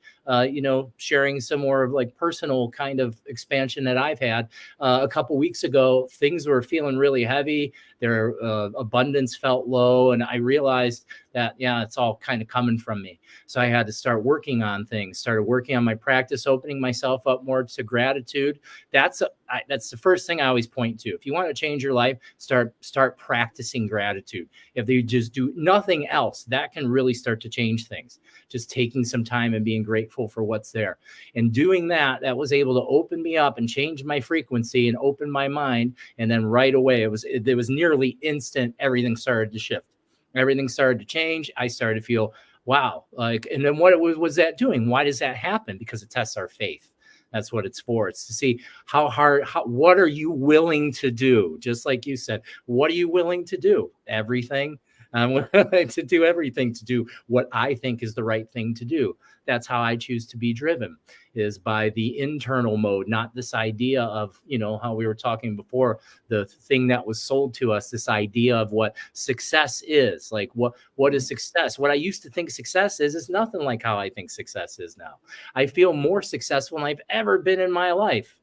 sharing some more of like personal kind of expansion that I've had. A couple weeks ago, things were feeling really heavy. Their abundance felt low. And I realized that, it's all kind of coming from me. So I had to start working on things, started working on my practice, opening myself up more to gratitude. That's the first thing I always point to. If you want to change your life, start practicing gratitude. If you just do nothing else, that can really start to change things. Just taking some time and being grateful for what's there. And doing that was able to open me up and change my frequency and open my mind. And then right away, it was nearly instant. Everything started to shift. Everything started to change. I started to feel, wow. And then what was that doing? Why does that happen? Because it tests our faith. That's what it's for. It's to see what are you willing to do? Just like you said, what are you willing to do? Everything. I'm willing to do everything, to do what I think is the right thing to do. That's how I choose to be driven, is by the internal mode, not this idea of, how we were talking before, the thing that was sold to us, this idea of what success is. Like what is success? What I used to think success is nothing like how I think success is now. I feel more successful than I've ever been in my life,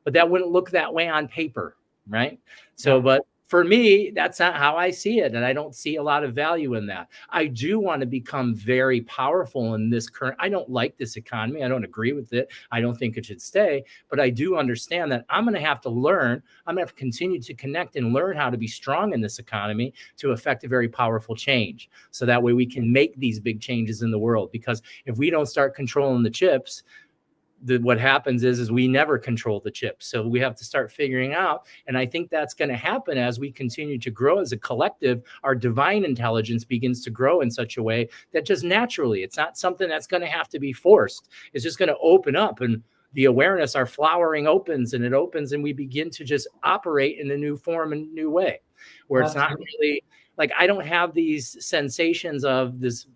but that wouldn't look that way on paper, right? So, but for me, that's not how I see it. And I don't see a lot of value in that. I do want to become very powerful in this current. I don't like this economy. I don't agree with it. I don't think it should stay. But I do understand that I'm going to have to learn. I'm going to have to continue to connect and learn how to be strong in this economy to affect a very powerful change. So that way we can make these big changes in the world. Because if we don't start controlling the chips, what happens is we never control the chips. So we have to start figuring out. And I think that's going to happen as we continue to grow as a collective. Our divine intelligence begins to grow in such a way that just naturally, it's not something that's going to have to be forced. It's just going to open up, and the awareness, our flowering opens, and it opens, and we begin to just operate in a new form and new way, where it's not really like, I don't have these sensations of this,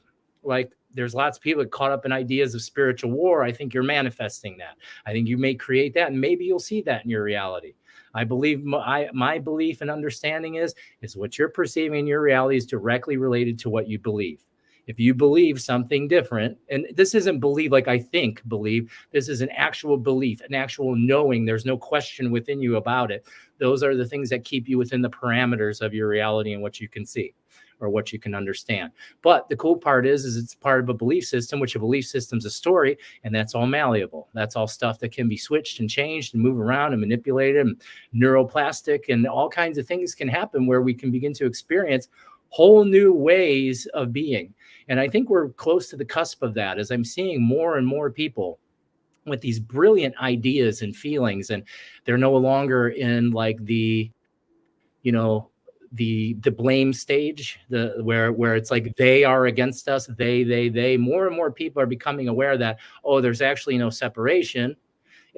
like, there's lots of people caught up in ideas of spiritual war. I think you're manifesting that. I think you may create that, and maybe you'll see that in your reality. I believe my belief and understanding is what you're perceiving in your reality is directly related to what you believe. If you believe something different, and this isn't believe like I think believe, this is an actual belief, an actual knowing. There's no question within you about it. Those are the things that keep you within the parameters of your reality and what you can see or what you can understand. But the cool part is it's part of a belief system, which a belief system's a story, and that's all malleable. That's all stuff that can be switched and changed and move around and manipulated, and neuroplastic, and all kinds of things can happen where we can begin to experience whole new ways of being. And I think we're close to the cusp of that, as I'm seeing more and more people with these brilliant ideas and feelings, and they're no longer in like the blame stage, where it's like they are against us, they. More and more people are becoming aware that, there's actually no separation,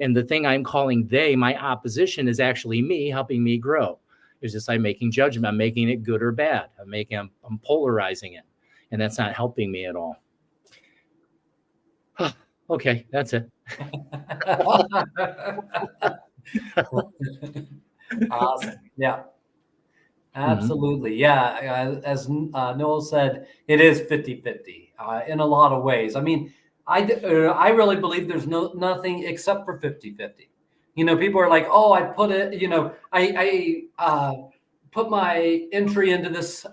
and the thing I'm calling they, my opposition, is actually me, helping me grow. It's just I'm making judgment. I'm making it good or bad. I'm polarizing it, and that's not helping me at all. Okay, that's it. Awesome. Yeah. Absolutely. Yeah. As Noel said, it is 50-50 in a lot of ways. I mean, I really believe there's nothing except for 50-50. People are like, I put it, I put my entry into this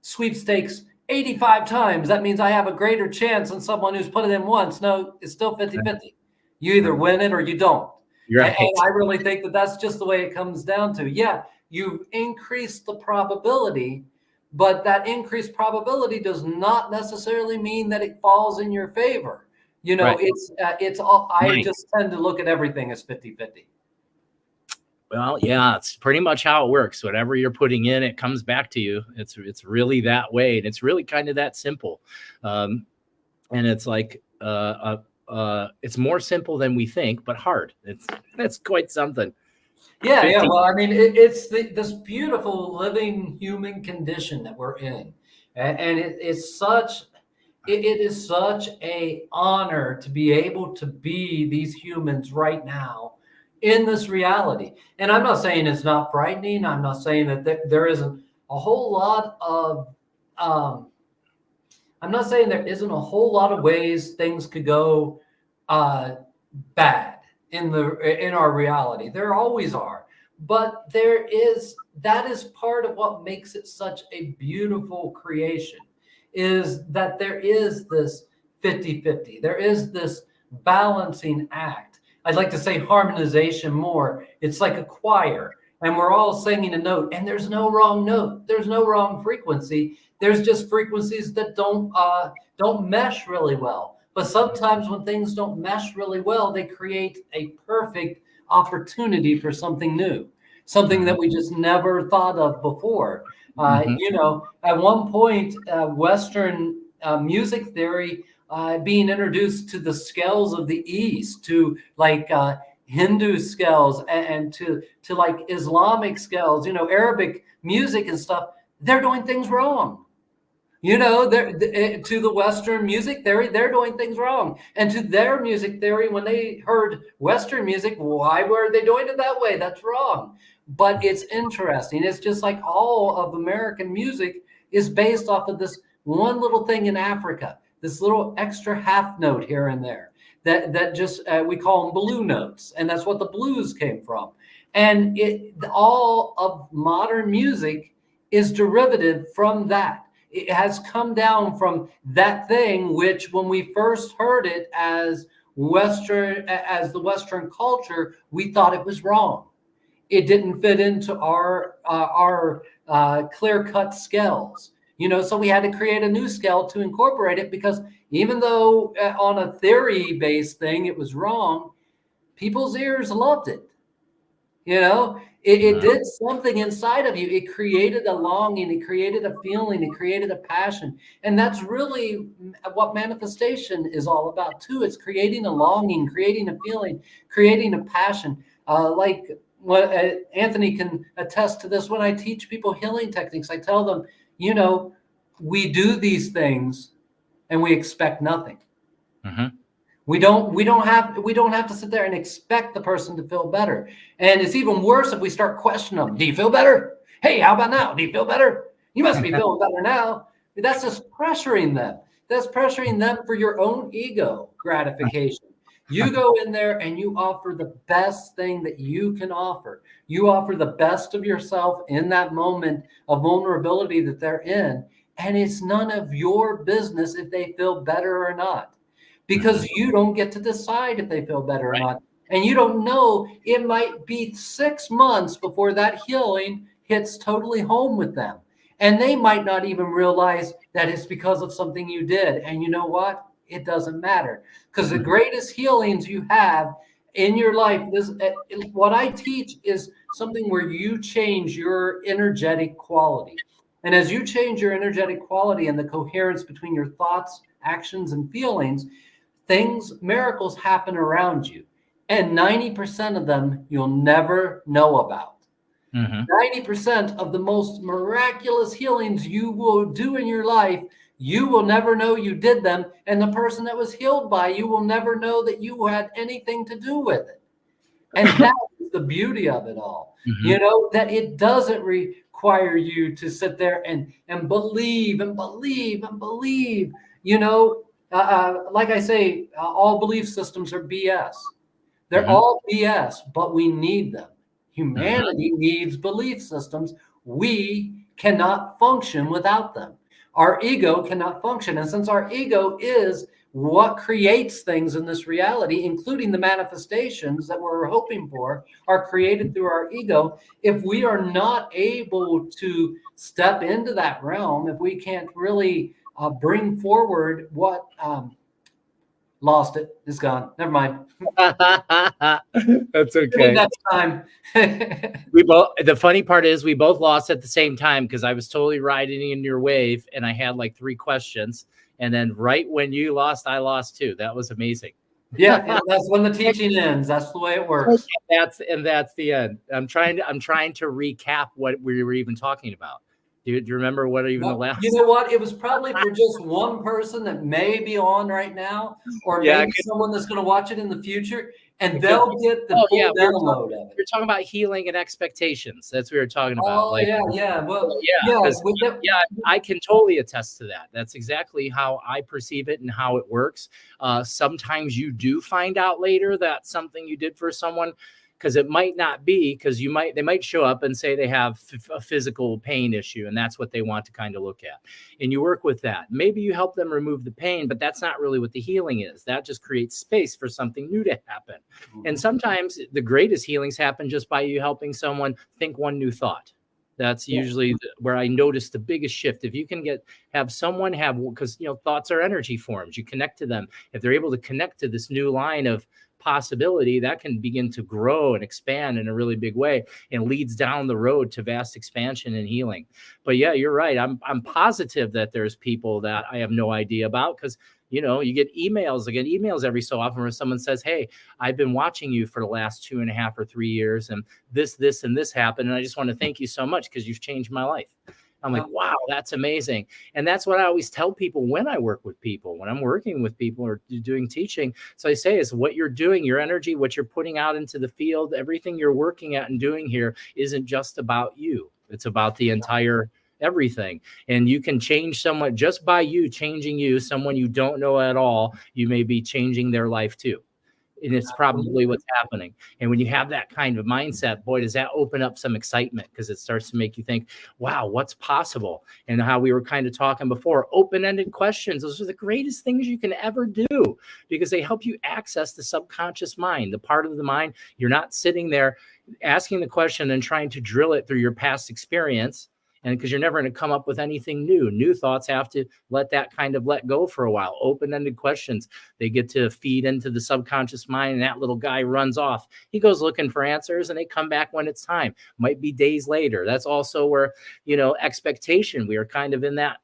sweepstakes 85 times. That means I have a greater chance than someone who's put it in once. No, it's still 50-50. You either win it or you don't. Right. And I really think that that's just the way it comes down to. Yeah, you've increased the probability, but that increased probability does not necessarily mean that it falls in your favor. You know, Right. it's all, I Right. just tend to look at everything as 50-50. Well, yeah, it's pretty much how it works. Whatever you're putting in, it comes back to you. It's really that way, and it's really kind of that simple. And it's like it's more simple than we think, but hard. It's quite something. Yeah, 50. well, I mean, it's this beautiful living human condition that we're in, and it is such a honor to be able to be these humans right now in this reality. And I'm not saying it's not frightening. I'm not saying that there isn't a whole lot of um, I'm not saying there isn't a whole lot of ways things could go uh, bad in our reality. There always are, but that is part of what makes it such a beautiful creation, is that there is this 50-50. There is this balancing act. I'd like to say harmonization more. It's like a choir, and we're all singing a note, and there's no wrong note. There's no wrong frequency. There's just frequencies that don't mesh really well. But sometimes when things don't mesh really well, they create a perfect opportunity for something new, something that we just never thought of before. You know, at one point, Western music theory being introduced to the scales of the East, to like Hindu scales, and to like Islamic scales, you know, Arabic music and stuff, they're doing things wrong. You know, to the Western music theory, they're doing things wrong. And to their music theory, when they heard Western music, why were they doing it that way? That's wrong. But it's interesting. It's just like all of American music is based off of this one little thing in Africa, this little extra half note here and there that just we call them blue notes, and that's what the blues came from. And all of modern music is derivative from that. It has come down from that thing, which when we first heard it as the Western culture, we thought it was wrong. It didn't fit into our clear-cut scales, you know. So we had to create a new scale to incorporate it, because even though on a theory-based thing it was wrong, people's ears loved it. You know, it did something inside of you. It created a longing, it created a feeling, it created a passion. And that's really what manifestation is all about too. It's creating a longing, creating a feeling, creating a passion. Like what Anthony can attest to this. When I teach people healing techniques, I tell them, you know, we do these things and we expect nothing. Mm-hmm. We don't have to sit there and expect the person to feel better. And it's even worse if we start questioning them. Do you feel better? Hey, how about now? Do you feel better? You must be feeling better now. That's just pressuring them. That's pressuring them for your own ego gratification. You go in there and you offer the best thing that you can offer. You offer the best of yourself in that moment of vulnerability that they're in. And it's none of your business if they feel better or not, because you don't get to decide if they feel better or not. And you don't know, it might be 6 months before that healing hits totally home with them. And they might not even realize that it's because of something you did. And you know what? It doesn't matter, because the greatest healings you have in your life, what I teach is something where you change your energetic quality. And as you change your energetic quality and the coherence between your thoughts, actions, and feelings, miracles happen around you. And 90% of them you'll never know about. 90% of the most miraculous healings you will do in your life, you will never know you did them. And the person that was healed by you will never know that you had anything to do with it. And that is the beauty of it all. You know, that it doesn't require you to sit there and believe and believe and believe. You know, like I say, all belief systems are BS. They're all BS, but we need them. Humanity needs belief systems. We cannot function without them. Our ego cannot function. And since our ego is what creates things in this reality, including the manifestations that we're hoping for, are created through our ego. If we are not able to step into that realm, if we can't really bring forward what lost it, it's gone. Never mind. That's Maybe okay. next time. The funny part is we both lost at the same time because I was totally riding in your wave and I had like 3 questions. And then right when you lost, I lost too. That was amazing. Yeah, that's when the teaching ends. That's the way it works. That's the end. I'm trying to recap what we were even talking about. Do you remember what even the last? You know what? It was probably for just one person that may be on right now, or Yeah, maybe someone that's going to watch it in the future, and it could they'll be. get the Oh full yeah, download of it. we're talking about healing and expectations. That's what we were talking about. Oh Like, yeah. Well, yeah, yeah. because With that, I can totally attest to that. That's exactly how I perceive it and how it works. Sometimes you do find out later that something you did for someone, because it might not be, because they might show up and say they have a physical pain issue and that's what they want to kind of look at, and you work with that. Maybe you help them remove the pain, but that's not really what the healing is. That just creates space for something new to happen. And sometimes the greatest healings happen just by you helping someone think one new thought. That's usually where I notice the biggest shift. If you can have someone because thoughts are energy forms, you connect to them. If they're able to connect to this new line of possibility, that can begin to grow and expand in a really big way and leads down the road to vast expansion and healing. But yeah, you're right. I'm positive that there's people that I have no idea about, because you get emails. I get emails every so often where someone says, "Hey, I've been watching you for the last 2.5 or 3 years, and this and this happened, and I just want to thank you so much because you've changed my life." I'm like, wow, that's amazing. And that's what I always tell people when I work with people, when I'm working with people or doing teaching. So I say is what you're doing, your energy, what you're putting out into the field, everything you're working at and doing here isn't just about you. It's about the entire everything. And you can change someone just by you changing you, someone you don't know at all. You may be changing their life too. And it's probably what's happening. And when you have that kind of mindset, boy, does that open up some excitement, because it starts to make you think, wow, what's possible? And how we were kind of talking before, open-ended questions. Those are the greatest things you can ever do, because they help you access the subconscious mind, the part of the mind. You're not sitting there asking the question and trying to drill it through your past experience. And because you're never going to come up with anything new thoughts have to let go for a while. Open-ended questions, they get to feed into the subconscious mind, and that little guy runs off. He goes looking for answers, and they come back when it's time. Might be days later. That's also where, expectation, we are kind of in that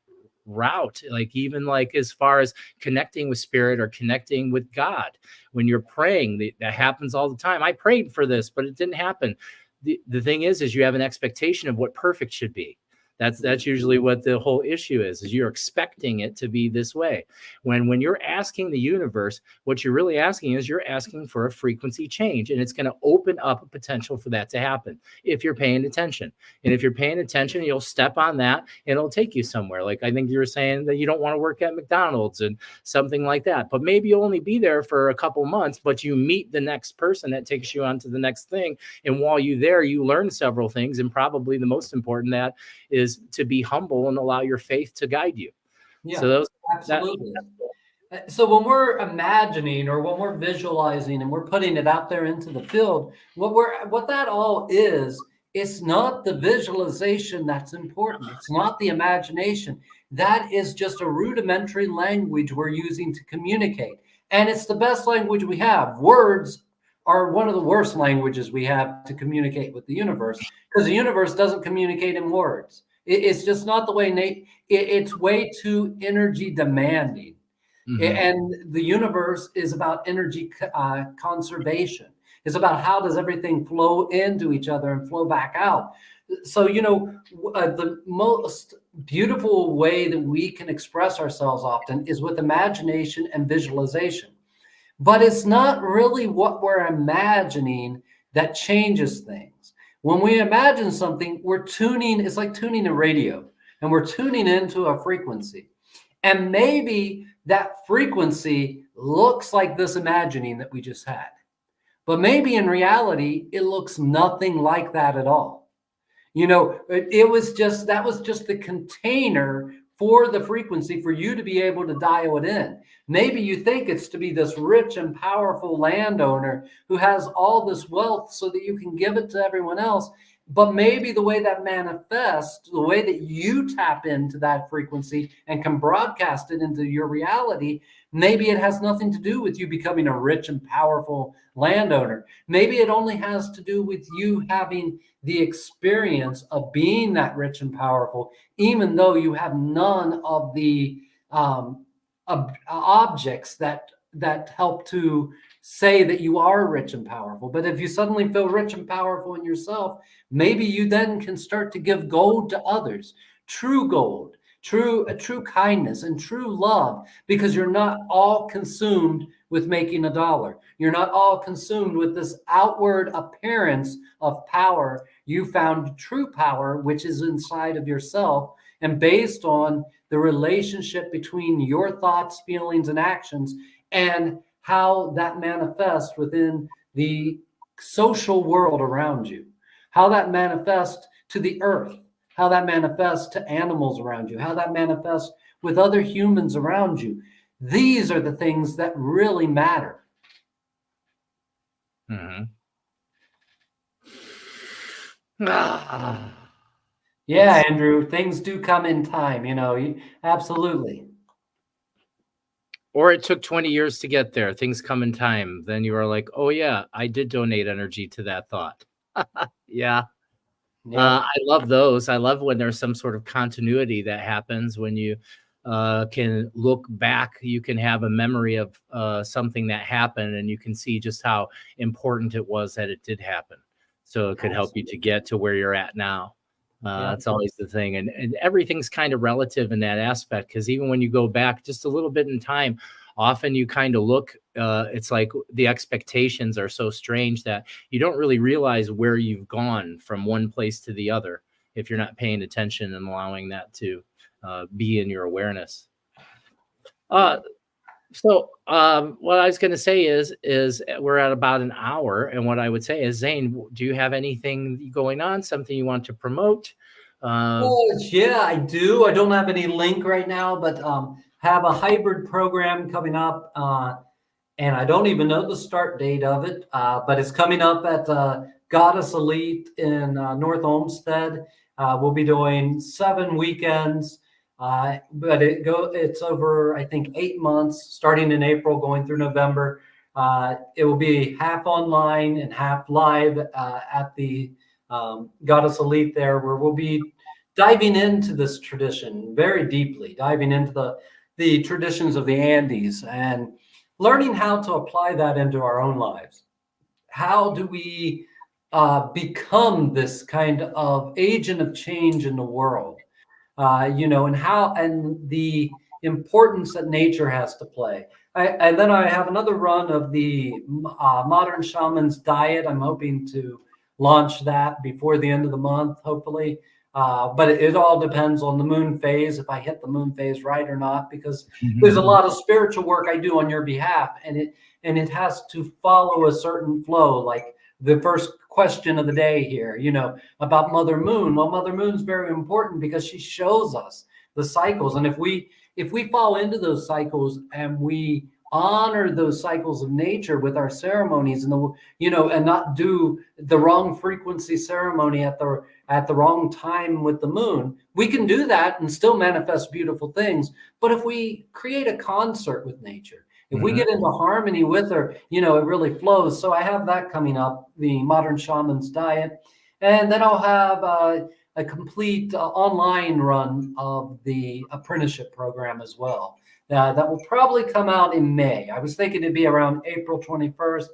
route, like even like as far as connecting with spirit or connecting with God. When you're praying, that happens all the time. I prayed for this, but it didn't happen. The thing is you have an expectation of what perfect should be. That's usually what the whole issue is you're expecting it to be this way. When you're asking the universe, what you're really asking is you're asking for a frequency change, and it's going to open up a potential for that to happen if you're paying attention. And if you're paying attention, you'll step on that and it'll take you somewhere. Like I think you were saying that you don't want to work at McDonald's and something like that, but maybe you'll only be there for a couple months, but you meet the next person that takes you on to the next thing. And while you're there, you learn several things, and probably the most important that is to be humble and allow your faith to guide you. yeah, So absolutely. So when we're imagining or when we're visualizing and we're putting it out there into the field, what that all is, it's not the visualization that's important. It's not the imagination. That is just a rudimentary language we're using to communicate. And it's the best language we have. Words are one of the worst languages we have to communicate with the universe, because the universe doesn't communicate in words. It's just not the way it's way too energy demanding. Mm-hmm. And the universe is about energy conservation. It's about how does everything flow into each other and flow back out. So, the most beautiful way that we can express ourselves often is with imagination and visualization. But it's not really what we're imagining that changes things. When we imagine something, it's like tuning a radio, and we're tuning into a frequency. And maybe that frequency looks like this imagining that we just had. But maybe in reality, it looks nothing like that at all. That was just the container for the frequency for you to be able to dial it in. Maybe you think it's to be this rich and powerful landowner who has all this wealth so that you can give it to everyone else. But maybe the way that manifests, the way that you tap into that frequency and can broadcast it into your reality, maybe it has nothing to do with you becoming a rich and powerful landowner. Maybe it only has to do with you having the experience of being that rich and powerful, even though you have none of the objects that help to say that you are rich and powerful. But if you suddenly feel rich and powerful in yourself, maybe you then can start to give gold to others, true gold, true kindness and true love, because you're not all consumed with making a dollar. You're not all consumed with this outward appearance of power. You found true power, which is inside of yourself and based on the relationship between your thoughts, feelings, and actions, and how that manifests within the social world around you, how that manifests to the earth, how that manifests to animals around you, how that manifests with other humans around you. These are the things that really matter. Mm-hmm. Ah. Yeah, Andrew, things do come in time, absolutely. Or it took 20 years to get there. Things come in time. Then you are like, oh, yeah, I did donate energy to that thought. Yeah. Yeah. I love those. I love when there's some sort of continuity that happens when you can look back. You can have a memory of something that happened, and you can see just how important it was that it did happen. So it could help you to get to where you're at now. That's always the thing. And everything's kind of relative in that aspect, because even when you go back just a little bit in time, often you kind of look, it's like the expectations are so strange that you don't really realize where you've gone from one place to the other if you're not paying attention and allowing that to be in your awareness. So what I was going to say is we're at about an hour, and what I would say is, Zane, do you have anything going on, something you want to promote? Yeah, I do. I don't have any link right now, but have a hybrid program coming up, and I don't even know the start date of it, but it's coming up at Goddess Elite in North Olmsted. We'll be doing 7 weekends. But it's over, I think, 8 months, starting in April, going through November. It will be half online and half live at the Goddess Elite there, where we'll be diving into this tradition very deeply, diving into the traditions of the Andes and learning how to apply that into our own lives. How do we become this kind of agent of change in the world? And the importance that nature has to play. And then I have another run of the Modern Shaman's Diet. I'm hoping to launch that before the end of the month, hopefully. But it all depends on the moon phase, if I hit the moon phase right or not, because there's a lot of spiritual work I do on your behalf, and it has to follow a certain flow, like the first question of the day here, about Mother Moon. Well, Mother Moon's very important because she shows us the cycles. And if we fall into those cycles and we honor those cycles of nature with our ceremonies and and not do the wrong frequency ceremony at the wrong time with the moon, we can do that and still manifest beautiful things. But if we create a concert with nature, if we get into harmony with her, it really flows. So I have that coming up, the Modern Shaman's Diet. And then I'll have a complete online run of the apprenticeship program as well. That will probably come out in May. I was thinking it'd be around April 21st,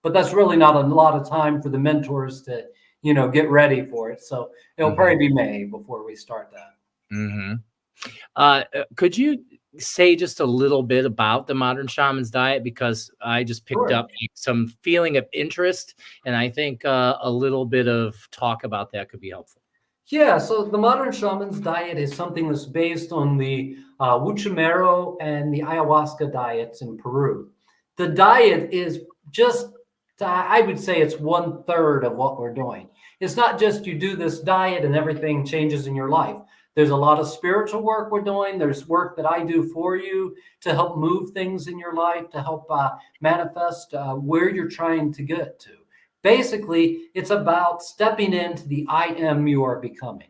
but that's really not a lot of time for the mentors to, get ready for it. So it'll probably be May before we start that. Could you say just a little bit about the Modern Shaman's Diet? Because I just picked up some feeling of interest, and I think a little bit of talk about that could be helpful. Yeah, so the Modern Shaman's Diet is something that's based on the Huachumero and the ayahuasca diets in Peru. The diet is just, I would say it's 1/3 of what we're doing. It's not just you do this diet and everything changes in your life. There's a lot of spiritual work we're doing. There's work that I do for you to help move things in your life, to help manifest where you're trying to get to. Basically, it's about stepping into the I am you are becoming.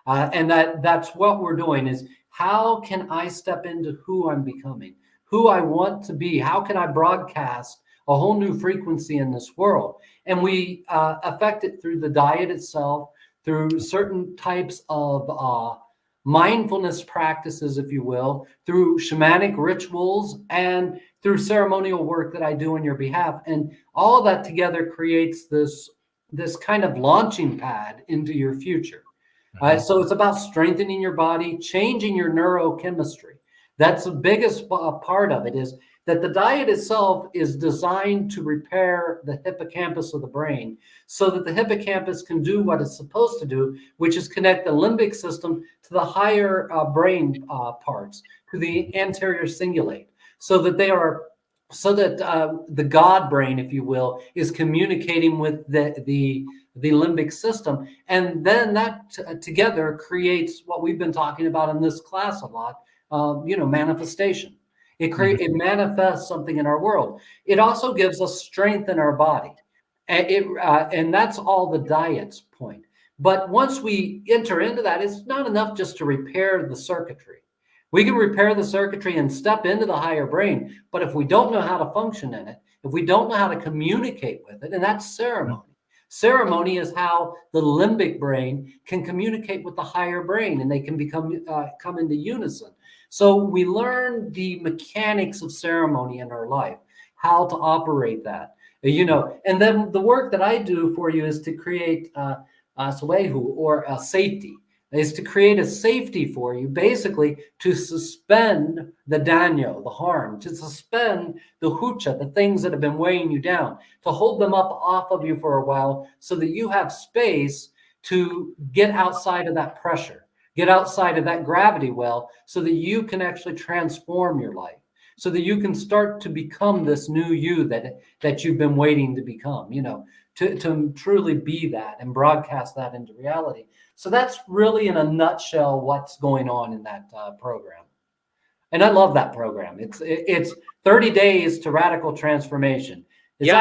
And that's what we're doing is how can I step into who I'm becoming, who I want to be? How can I broadcast a whole new frequency in this world? And we affect it through the diet itself, through certain types of mindfulness practices, if you will, through shamanic rituals, and through ceremonial work that I do on your behalf. And all of that together creates this kind of launching pad into your future. So it's about strengthening your body, changing your neurochemistry. That's the biggest part of it, is that the diet itself is designed to repair the hippocampus of the brain so that the hippocampus can do what it's supposed to do, which is connect the limbic system to the higher brain parts, to the anterior cingulate, so that the God brain, if you will, is communicating with the limbic system. And then that together creates what we've been talking about in this class a lot, manifestation. It manifests something in our world. It also gives us strength in our body. And that's all the diet's point. But once we enter into that, it's not enough just to repair the circuitry. We can repair the circuitry and step into the higher brain, but if we don't know how to function in it, if we don't know how to communicate with it, and that's ceremony. Ceremony is how the limbic brain can communicate with the higher brain, and they can come into unison. So we learn the mechanics of ceremony in our life, how to operate that, and then the work that I do for you is to create S.O.A.R, or safety. Is to create a safety for you, basically to suspend the daño, the harm, to suspend the hucha, the things that have been weighing you down, to hold them up off of you for a while so that you have space to get outside of that pressure, get outside of that gravity well, so that you can actually transform your life, so that you can start to become this new you that you've been waiting to become, to truly be that and broadcast that into reality. So that's really, in a nutshell, what's going on in that program. And I love that program. It's 30 days to radical transformation. It's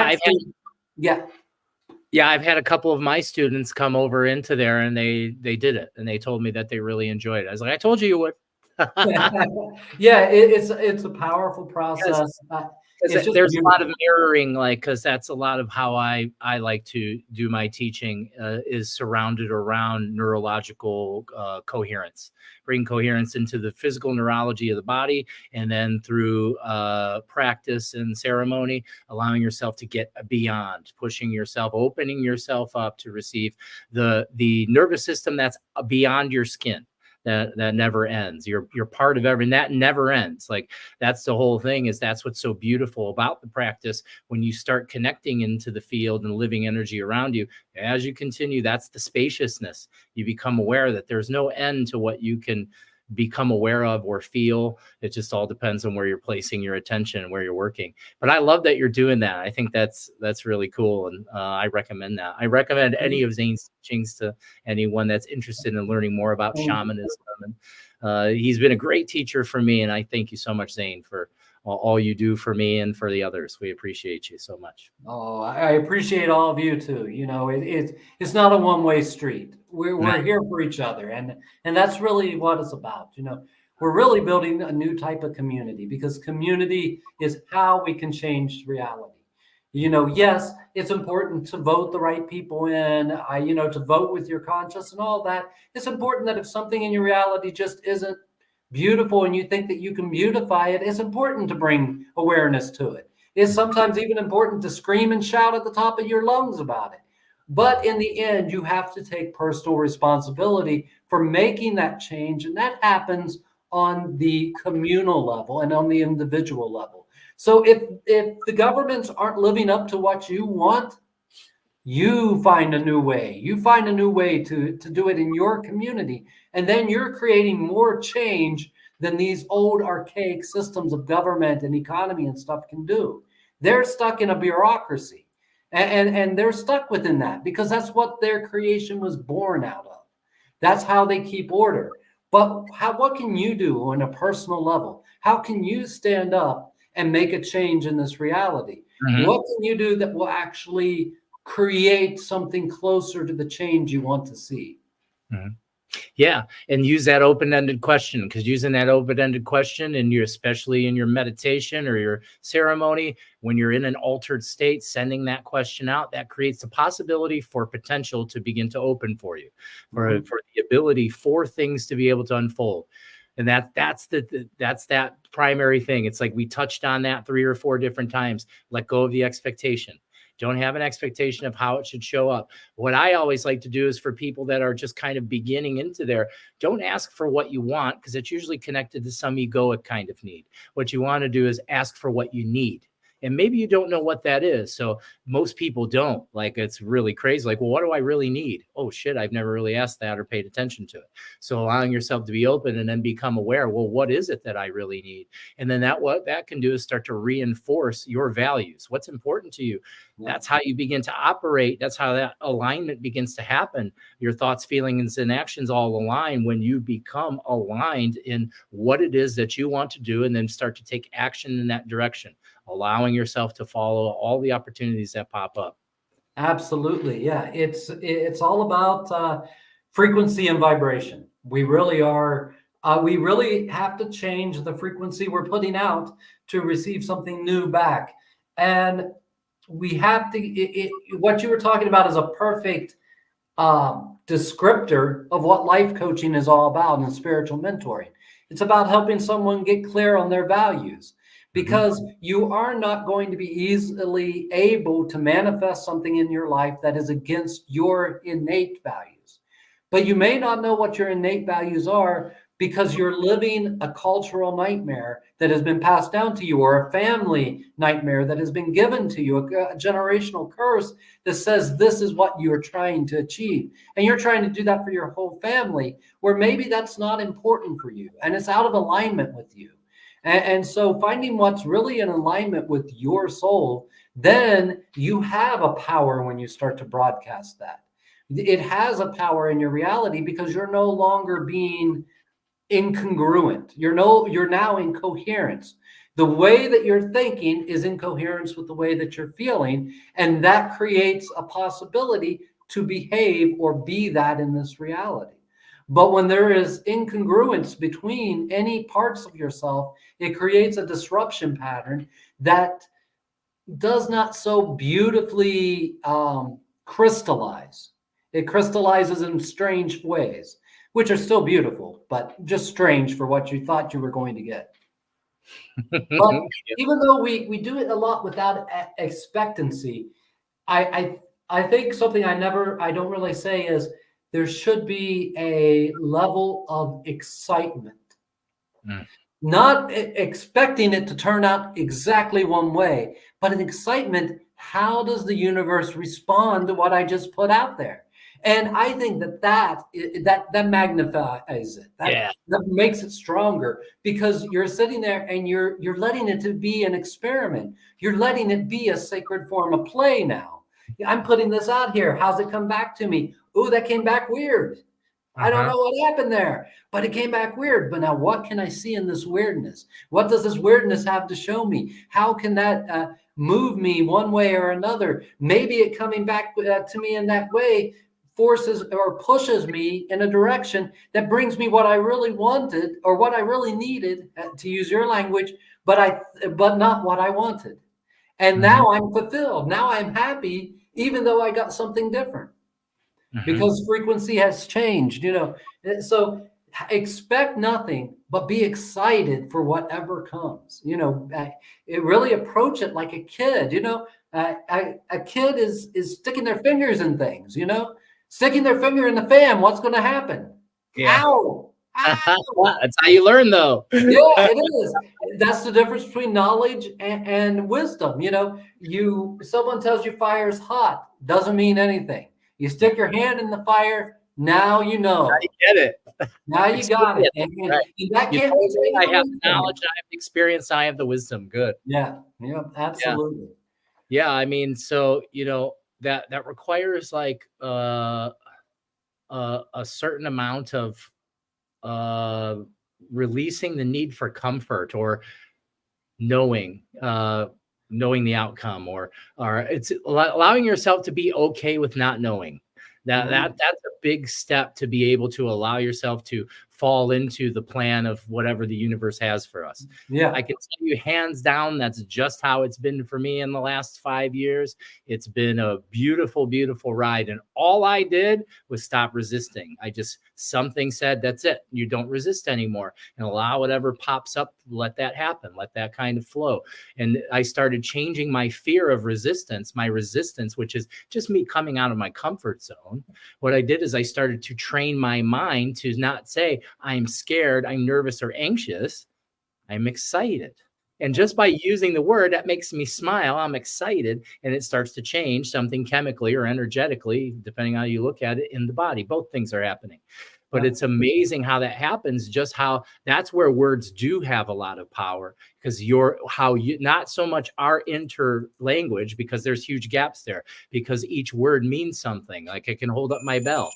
I've had a couple of my students come over into there, and they did it, and they told me that they really enjoyed it. I was like, I told you would. It's a powerful process. There's a lot of mirroring, because that's a lot of how I like to do my teaching, is surrounded around neurological coherence, bring coherence into the physical neurology of the body, and then through practice and ceremony, allowing yourself to get beyond, pushing yourself, opening yourself up to receive the nervous system that's beyond your skin. That never ends. You're part of everything that never ends. That's the whole thing, is that's what's so beautiful about the practice. When you start connecting into the field and living energy around you, as you continue, that's the spaciousness. You become aware that there's no end to what you can become aware of or feel. It just all depends on where you're placing your attention and where you're working. But I love that you're doing that. I think that's really cool, and I recommend that. I recommend any of Zane's teachings to anyone that's interested in learning more about shamanism. And he's been a great teacher for me, and I thank you so much, Zane, for all you do for me and for the others. We appreciate you so much. Oh, I appreciate all of you too. It's not a one-way street. We're here for each other, and that's really what it's about. We're really building a new type of community, because community is how we can change reality. Yes, it's important to vote the right people in, to vote with your conscience and all that. It's important that if something in your reality just isn't beautiful and you think that you can beautify it, it's important to bring awareness to it. It's sometimes even important to scream and shout at the top of your lungs about it. But in the end, you have to take personal responsibility for making that change. And that happens on the communal level and on the individual level. So if the governments aren't living up to what you want, you find a new way. You find a new way to do it in your community. And then you're creating more change than these old archaic systems of government and economy and stuff can do. They're stuck in a bureaucracy. And they're stuck within that because that's what their creation was born out of. That's how they keep order. But what can you do on a personal level? How can you stand up and make a change in this reality? Mhm. What can you do that will actually create something closer to the change you want to see? Mhm. Yeah, and use that open-ended question, because using that open-ended question, and you especially in your meditation or your ceremony, when you're in an altered state, sending that question out, that creates the possibility for potential to begin to open for you, Mhm. for the ability for things to be able to unfold. And that's that primary thing. It's like we touched on that 3 or 4 different times. Let go of the expectation. Don't have an expectation of how it should show up. What I always like to do is, for people that are just kind of beginning into there, don't ask for what you want, because it's usually connected to some egoic kind of need. What you want to do is ask for what you need. And maybe you don't know what that is. So most people don't. Like, it's really crazy. Like, well, what do I really need? Oh shit, I've never really asked that or paid attention to it. So allowing yourself to be open and then become aware, well, what is it that I really need? And then what that can do is start to reinforce your values. What's important to you? Yeah. That's how you begin to operate. That's how that alignment begins to happen. Your thoughts, feelings, and actions all align when you become aligned in what it is that you want to do, and then start to take action in that direction, allowing yourself to follow all the opportunities that pop up. Absolutely. Yeah. It's all about frequency and vibration. We really are, we really have to change the frequency we're putting out to receive something new back. And we have to, what you were talking about is a perfect descriptor of what life coaching is all about and spiritual mentoring. It's about helping someone get clear on their values, Mhm. because you are not going to be easily able to manifest something in your life that is against your innate values. But you may not know what your innate values are because you're living a cultural nightmare that has been passed down to you, or a family nightmare that has been given to you, a generational curse that says this is what you're trying to achieve. And you're trying to do that for your whole family, where maybe that's not important for you and it's out of alignment with you. And so finding what's really in alignment with your soul, then you have a power when you start to broadcast that. It has a power in your reality because you're no longer being incongruent. You're now in coherence. The way that you're thinking is in coherence with the way that you're feeling, and that creates a possibility to behave or be that in this reality. But when there is incongruence between any parts of yourself, it creates a disruption pattern that does not so beautifully crystallize. It crystallizes in strange ways, which are still beautiful, but just strange for what you thought you were going to get. But even though we do it a lot without expectancy, I I think something I don't really say is there should be a level of excitement, Mm. not expecting it to turn out exactly one way, but an excitement. How does the universe respond to what I just put out there? And I think that magnifies it. Yeah. That makes it stronger, because you're sitting there and you're letting it to be an experiment. You're letting it be a sacred form of play now. I'm putting this out here. How's it come back to me? Oh, that came back weird. I don't Uh-huh. know what happened there, but it came back weird. But now, what can I see in this weirdness? What does this weirdness have to show me? How can that move me one way or another? Maybe it coming back to me in that way forces or pushes me in a direction that brings me what I really wanted or what I really needed, to use your language, but not what I wanted. And Mhm. now I'm fulfilled. Now I'm happy, even though I got something different, Mhm. because frequency has changed, so expect nothing but be excited for whatever comes. It really approach it like a kid. A kid is sticking their fingers in things, sticking their finger in the fan. What's going to happen? Yeah. Ow. Ow. That's how you learn, though. Yeah, it is. That's the difference between knowledge and wisdom. Someone tells you fire is hot, doesn't mean anything. You stick your hand in the fire, now you You know. get it. Now you got it. Experience. And Right. that You can't be told me I taken have away the from you. knowledge, I have the experience, I have the wisdom. Good. Yeah, yeah, Yeah. absolutely. Yeah. I mean, so, that requires like a certain amount of uh, releasing the need for comfort, or knowing knowing the outcome, or it's allowing yourself to be okay with not knowing. That's a big step, to be able to allow yourself to fall into the plan of whatever the universe has for us. Yeah. I can tell you hands down, that's just how it's been for me in the last 5 years. It's been a beautiful, beautiful ride. And all I did was stop resisting. Something said, that's it. You don't resist anymore, and allow whatever pops up. Let that happen. Let that kind of flow. And I started changing my fear of resistance, which is just me coming out of my comfort zone. What I did is I started to train my mind to not say, I'm scared, I'm nervous, or anxious. I'm excited. And just by using the word, that makes me smile. I'm excited. And it starts to change something chemically or energetically, depending on how you look at it, in the body. Both things are happening. But it's amazing how that happens, just how that's where words do have a lot of power, because not so much our interlanguage, because there's huge gaps there, because each word means something. Like, I can hold up my bell.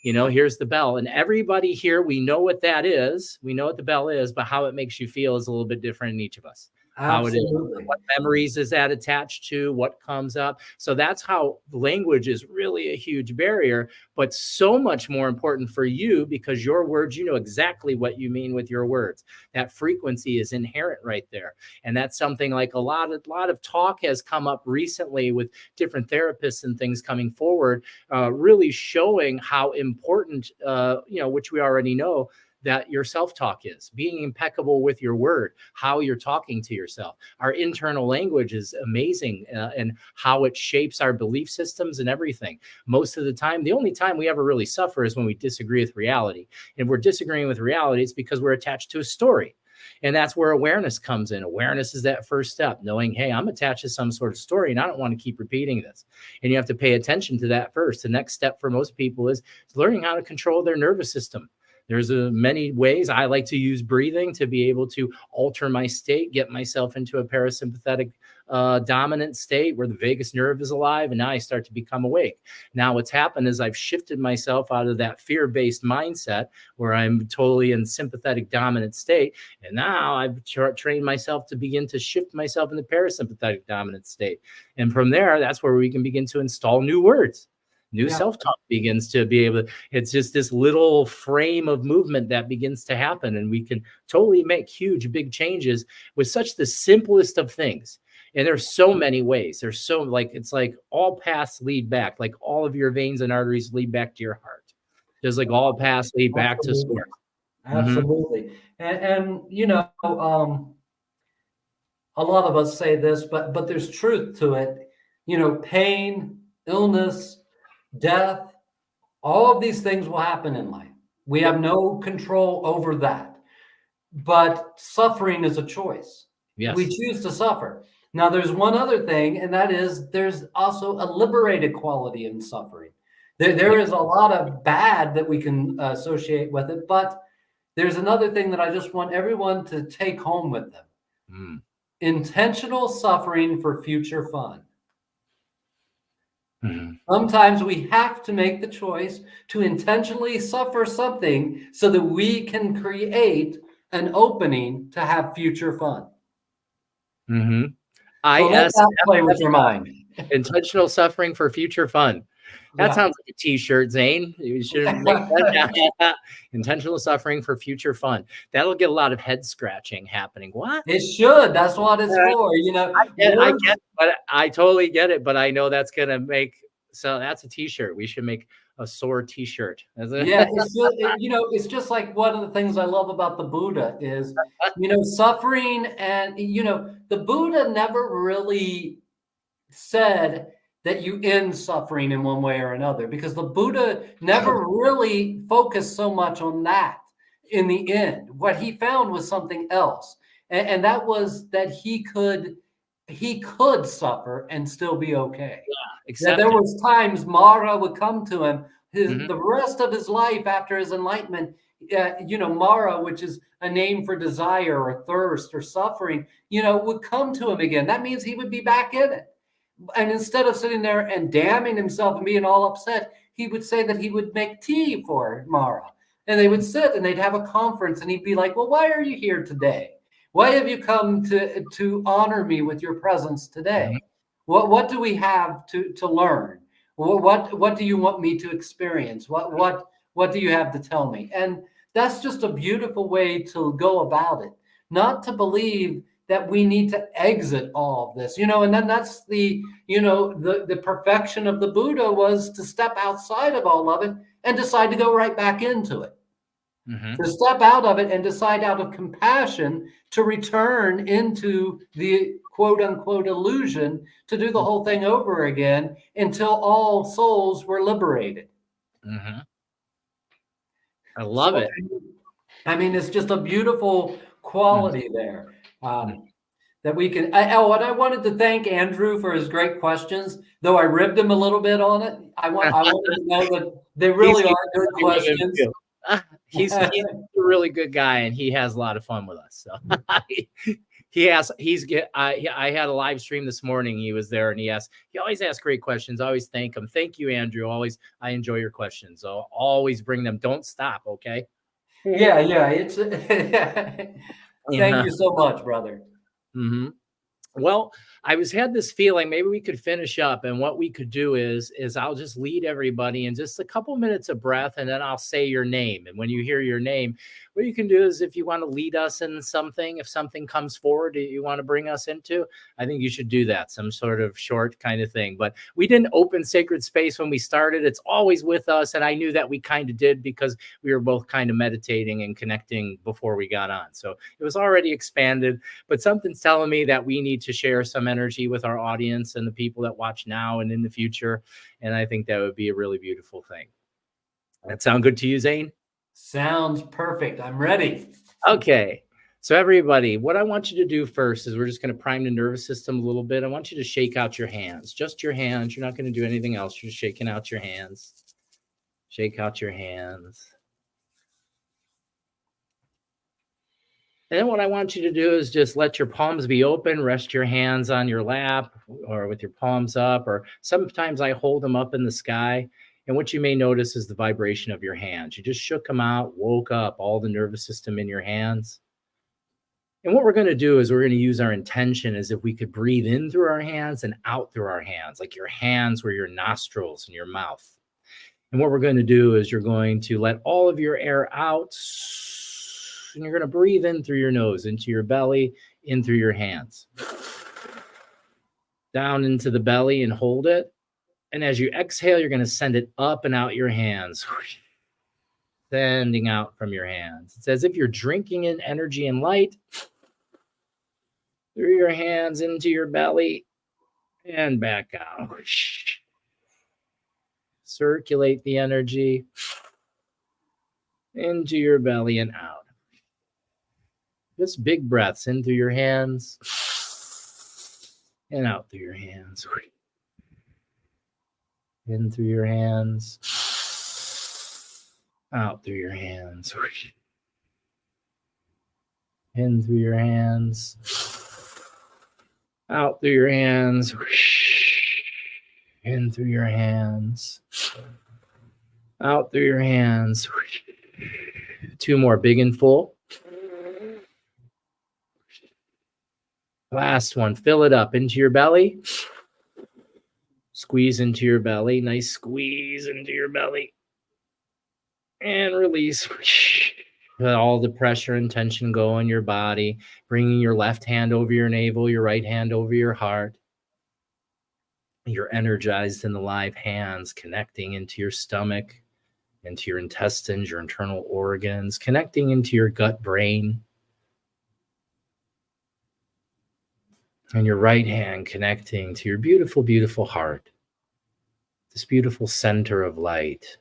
Here's the bell, and everybody here, we know what that is. We know what the bell is, but how it makes you feel is a little bit different in each of us. Absolutely. How it is, what memories is that attached to, what comes up. So that's how language is really a huge barrier, but so much more important for you, because your words, you know exactly what you mean with your words. That frequency is inherent right there. And that's something like a lot of talk has come up recently with different therapists and things coming forward, really showing how important, which we already know, that your self-talk is, being impeccable with your word, how you're talking to yourself. Our internal language is amazing, and how it shapes our belief systems and everything. Most of the time, the only time we ever really suffer is when we disagree with reality. And we're disagreeing with reality, it's because we're attached to a story. And that's where awareness comes in. Awareness is that first step, knowing, hey, I'm attached to some sort of story and I don't want to keep repeating this. And you have to pay attention to that first. The next step for most people is learning how to control their nervous system. There's many ways. I like to use breathing to be able to alter my state, get myself into a parasympathetic dominant state where the vagus nerve is alive, and now I start to become awake. Now what's happened is I've shifted myself out of that fear-based mindset where I'm totally in sympathetic dominant state, and now I've trained myself to begin to shift myself in the parasympathetic dominant state. And from there, that's where we can begin to install new words. New self-talk begins to be able to, it's just this little frame of movement that begins to happen. And we can totally make huge, big changes with such the simplest of things. And there's so many ways. There's so it's like all paths lead back, like all of your veins and arteries lead back to your heart. Just like all paths lead back to SOAR. Absolutely. And a lot of us say this, but there's truth to it. Pain, illness, death, all of these things will happen in life. We have no control over that. But suffering is a choice. Yes. We choose to suffer. Now, there's one other thing, and that is there's also a liberated quality in suffering. There is a lot of bad that we can associate with it, but there's another thing that I just want everyone to take home with them. Intentional suffering for future fun. Sometimes we have to make the choice to intentionally suffer something so that we can create an opening to have future fun. So let that play with your mind. Intentional suffering for future fun. That sounds like a t-shirt, Zane. You should make that. Intentional suffering for future fun. That'll get a lot of head scratching happening. What? It should. That's what it's for. I get, but I totally get it. But I know that's gonna make. So that's a t-shirt. We should make a SOAR t-shirt. Yeah, it's just like one of the things I love about the Buddha is, suffering, and the Buddha never really said that you end suffering in one way or another, because the Buddha never really focused so much on that in the end. What he found was something else, and that was that he could suffer and still be okay. That there was times Mara would come to him the rest of his life after his enlightenment. Mara, which is a name for desire or thirst or suffering, would come to him again. That means he would be back in it. And instead of sitting there and damning himself and being all upset, he would say that he would make tea for Mara. And they would sit and they'd have a conference, and he'd be like, well, why are you here today? Why have you come to honor me with your presence today? What do we have to learn? What do you want me to experience? What do you have to tell me? And that's just a beautiful way to go about it. Not to believe that we need to exit all of this, and then that's the perfection of the Buddha was to step outside of all of it and decide to go right back into it. To step out of it and decide out of compassion to return into the quote unquote illusion, to do the whole thing over again until all souls were liberated. I love it. I mean, it's just a beautiful quality there that we can. And I wanted to thank Andrew for his great questions, though I ribbed him a little bit on it. I want to know that they really are good questions. He's a really good guy, and he has a lot of fun with us. So I had a live stream this morning. He was there, and he always asks great questions. I always thank him. Thank you, Andrew. I enjoy your questions. So always bring them. Don't stop. Okay. Yeah. It's thank you so much, brother. Well, I had this feeling maybe we could finish up, and what we could do is I'll just lead everybody in just a couple minutes of breath, and then I'll say your name. And when you hear your name, what you can do is, if you want to lead us in something, if something comes forward that you want to bring us into, I think you should do that, some sort of short kind of thing. But we didn't open sacred space when we started. It's always with us. And I knew that we kind of did because we were both kind of meditating and connecting before we got on. So it was already expanded, but something's telling me that we need to share some energy with our audience and the people that watch now and in the future. And I think that would be a really beautiful thing. That sound good to you, Zane? Sounds perfect. I'm ready. Okay. So everybody, what I want you to do first is we're just going to prime the nervous system a little bit. I want you to shake out your hands, just your hands. You're not going to do anything else. You're just shaking out your hands. Shake out your hands. And then what I want you to do is just let your palms be open, rest your hands on your lap or with your palms up, or sometimes I hold them up in the sky. And what you may notice is the vibration of your hands. You just shook them out, woke up all the nervous system in your hands. And what we're going to do is we're going to use our intention as if we could breathe in through our hands and out through our hands, like your hands were your nostrils and your mouth. And what we're going to do is you're going to let all of your air out, and you're going to breathe in through your nose, into your belly, in through your hands. Down into the belly and hold it. And as you exhale, you're going to send it up and out your hands. Sending out from your hands. It's as if you're drinking in energy and light through your hands into your belly and back out. Circulate the energy into your belly and out. Just big breaths in through your hands and out through your hands. In through your hands, out through your hands. In through your hands, out through your hands. In through your hands, out through your hands. Two more, big and full. Last one, fill it up into your belly. Squeeze into your belly. Nice squeeze into your belly. And release. Let all the pressure and tension go in your body. Bringing your left hand over your navel, your right hand over your heart. Your energized and alive hands connecting into your stomach, into your intestines, your internal organs, connecting into your gut brain. And your right hand connecting to your beautiful, beautiful heart. This beautiful center of light.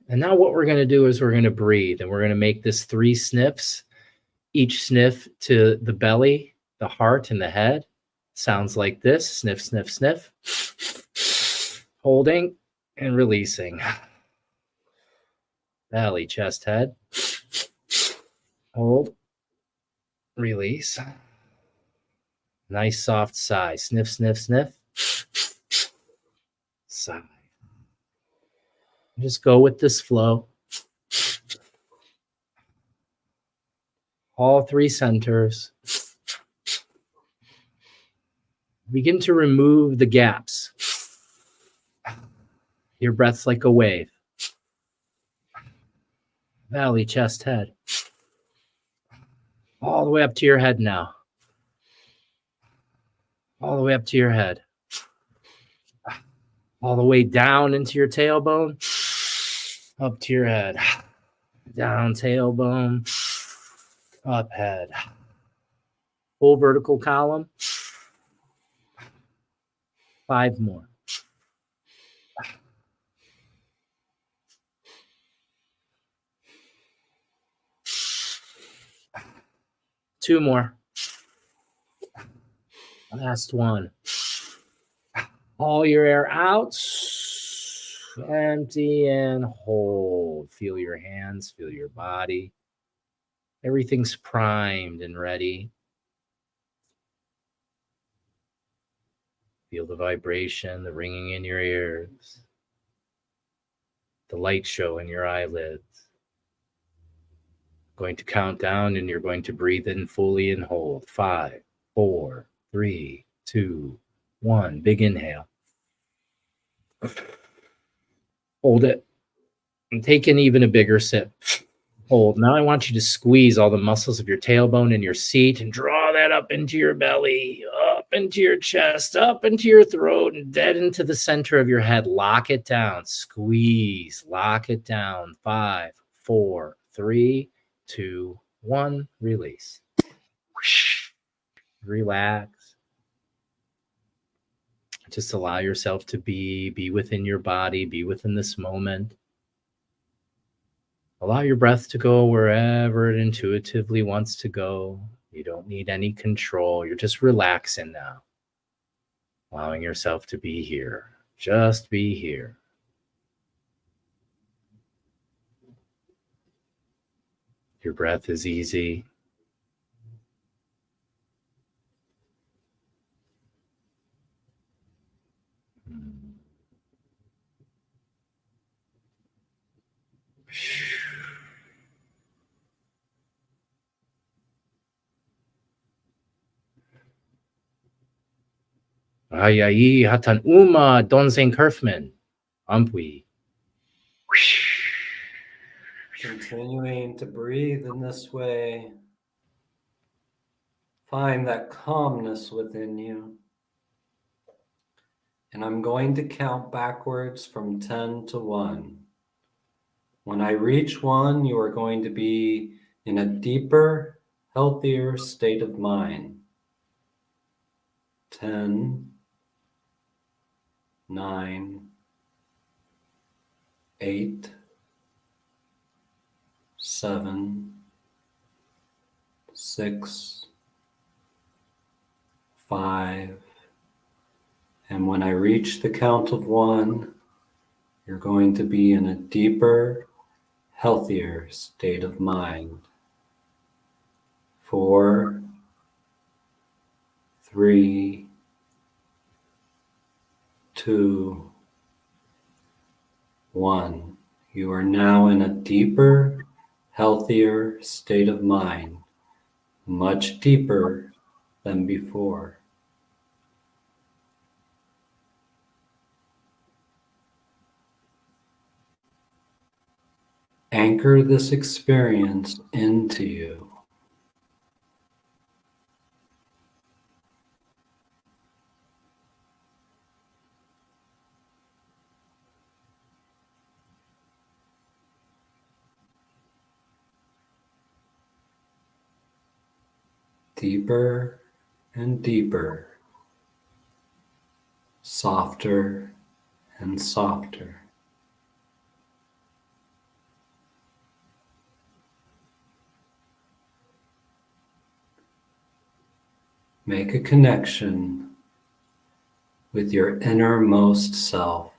And now what we're going to do is we're going to breathe, and we're going to make this 3 sniffs. Each sniff to the belly, the heart, and the head. Sounds like this. Sniff, sniff, sniff. Holding and releasing. Belly, chest, head. Hold. Release. Nice soft sigh. Sniff, sniff, sniff. Sigh. Just go with this flow. All three centers. Begin to remove the gaps. Your breath's like a wave. Valley, chest, head. All the way up to your head now. All the way up to your head. All the way down into your tailbone. Up to your head. Down tailbone. Up head. Full vertical column. 5 more. Two more. Last one. Haul your air out. Empty and hold. Feel your hands, feel your body. Everything's primed and ready. Feel the vibration, the ringing in your ears, the light show in your eyelids. Going to count down and you're going to breathe in fully and hold. 5, 4, 3, 2, 1. Big inhale. Hold it. And take an even a bigger sip. Hold. Now I want you to squeeze all the muscles of your tailbone and your seat and draw that up into your belly, up into your chest, up into your throat, and dead into the center of your head. Lock it down. Squeeze. Lock it down. 5, 4, 3, 2, 1. Release. Relax. Just allow yourself to be within your body, be within this moment. Allow your breath to go wherever it intuitively wants to go. You don't need any control. You're just relaxing now. Allowing yourself to be here. Just be here. Your breath is easy. Ayayi hatan uma don Zane Curfman. Ampui. Continuing to breathe in this way. Find that calmness within you. And I'm going to count backwards from 10 to 1. When I reach 1, you are going to be in a deeper, healthier state of mind. 10, 9, 8, 7, 6, 5, and when I reach the count of 1, you're going to be in a deeper, healthier state of mind. 4, 3, 2, 1. You are now in a deeper, healthier state of mind, much deeper than before. Anchor this experience into you. Deeper and deeper, softer and softer. Make a connection with your innermost self,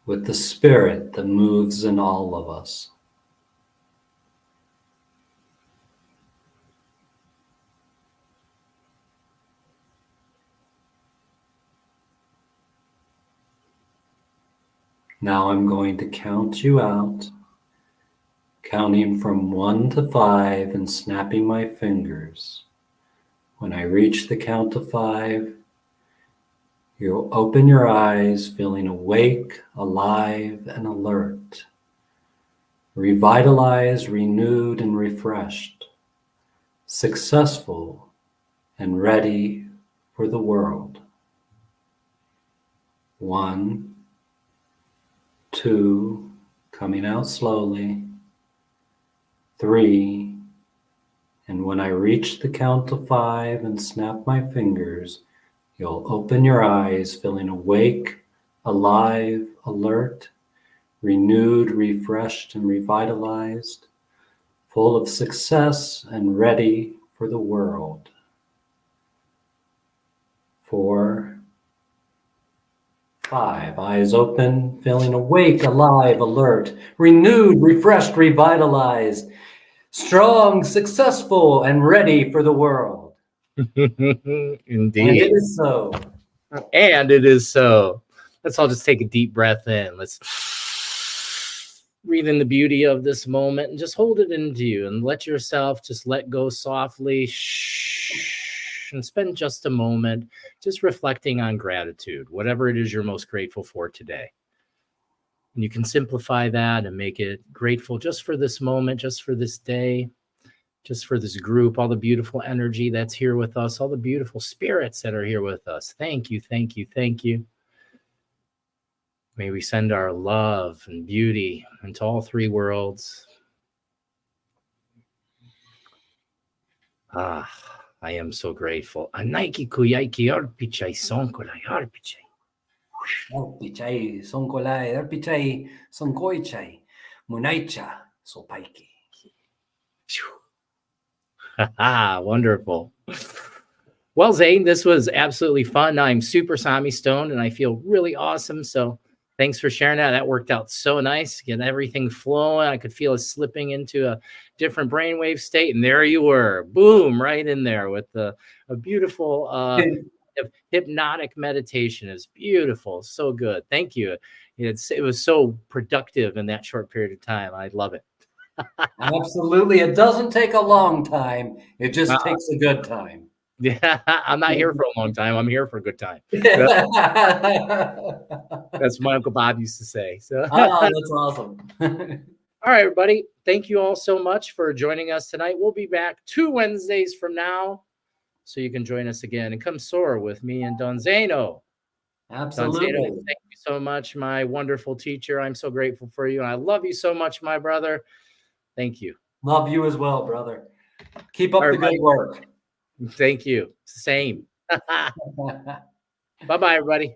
with the spirit that moves in all of us. Now I'm going to count you out, counting from 1 to 5 and snapping my fingers. When I reach the count of 5, you'll open your eyes, feeling awake, alive, and alert, revitalized, renewed, and refreshed, successful, and ready for the world. 1, 2, coming out slowly. 3, and when I reach the count of 5 and snap my fingers, you'll open your eyes, feeling awake, alive, alert, renewed, refreshed, and revitalized, full of success and ready for the world. 4, 5, eyes open, feeling awake, alive, alert, renewed, refreshed, revitalized, strong, successful, and ready for the world. Indeed. And it is so. And it is so. Let's all just take a deep breath in. Let's breathe in the beauty of this moment and just hold it into you and let yourself just let go softly. And spend just a moment just reflecting on gratitude, whatever it is you're most grateful for today. And you can simplify that and make it grateful just for this moment, just for this day, just for this group, all the beautiful energy that's here with us, all the beautiful spirits that are here with us. Thank you, thank you, thank you. May we send our love and beauty into all three worlds. Ah, I am so grateful. Anaiki kuyaiki arpichai sonkolai arpichai. Arpichai sonkolai arpichai sonkoichai munaicha sopaiki. Wonderful. Well, Zane, this was absolutely fun. I'm super Sami stoned and I feel really awesome. So thanks for sharing that. That worked out so nice. Get everything flowing. I could feel it slipping into a different brainwave state. And there you were. Boom, right in there with a beautiful hypnotic meditation. It's beautiful. So good. Thank you. It was so productive in that short period of time. I love it. Absolutely. It doesn't take a long time. It just takes a good time. Yeah, I'm not here for a long time. I'm here for a good time. That's what my Uncle Bob used to say. So, that's awesome. All right, everybody. Thank you all so much for joining us tonight. We'll be back 2 Wednesdays from now, so you can join us again and come soar with me and Don Zano. Absolutely. Don Zano, thank you so much, my wonderful teacher. I'm so grateful for you, and I love you so much, my brother. Thank you. Love you as well, brother. Keep up the good work. Thank you. Same. Bye-bye, everybody.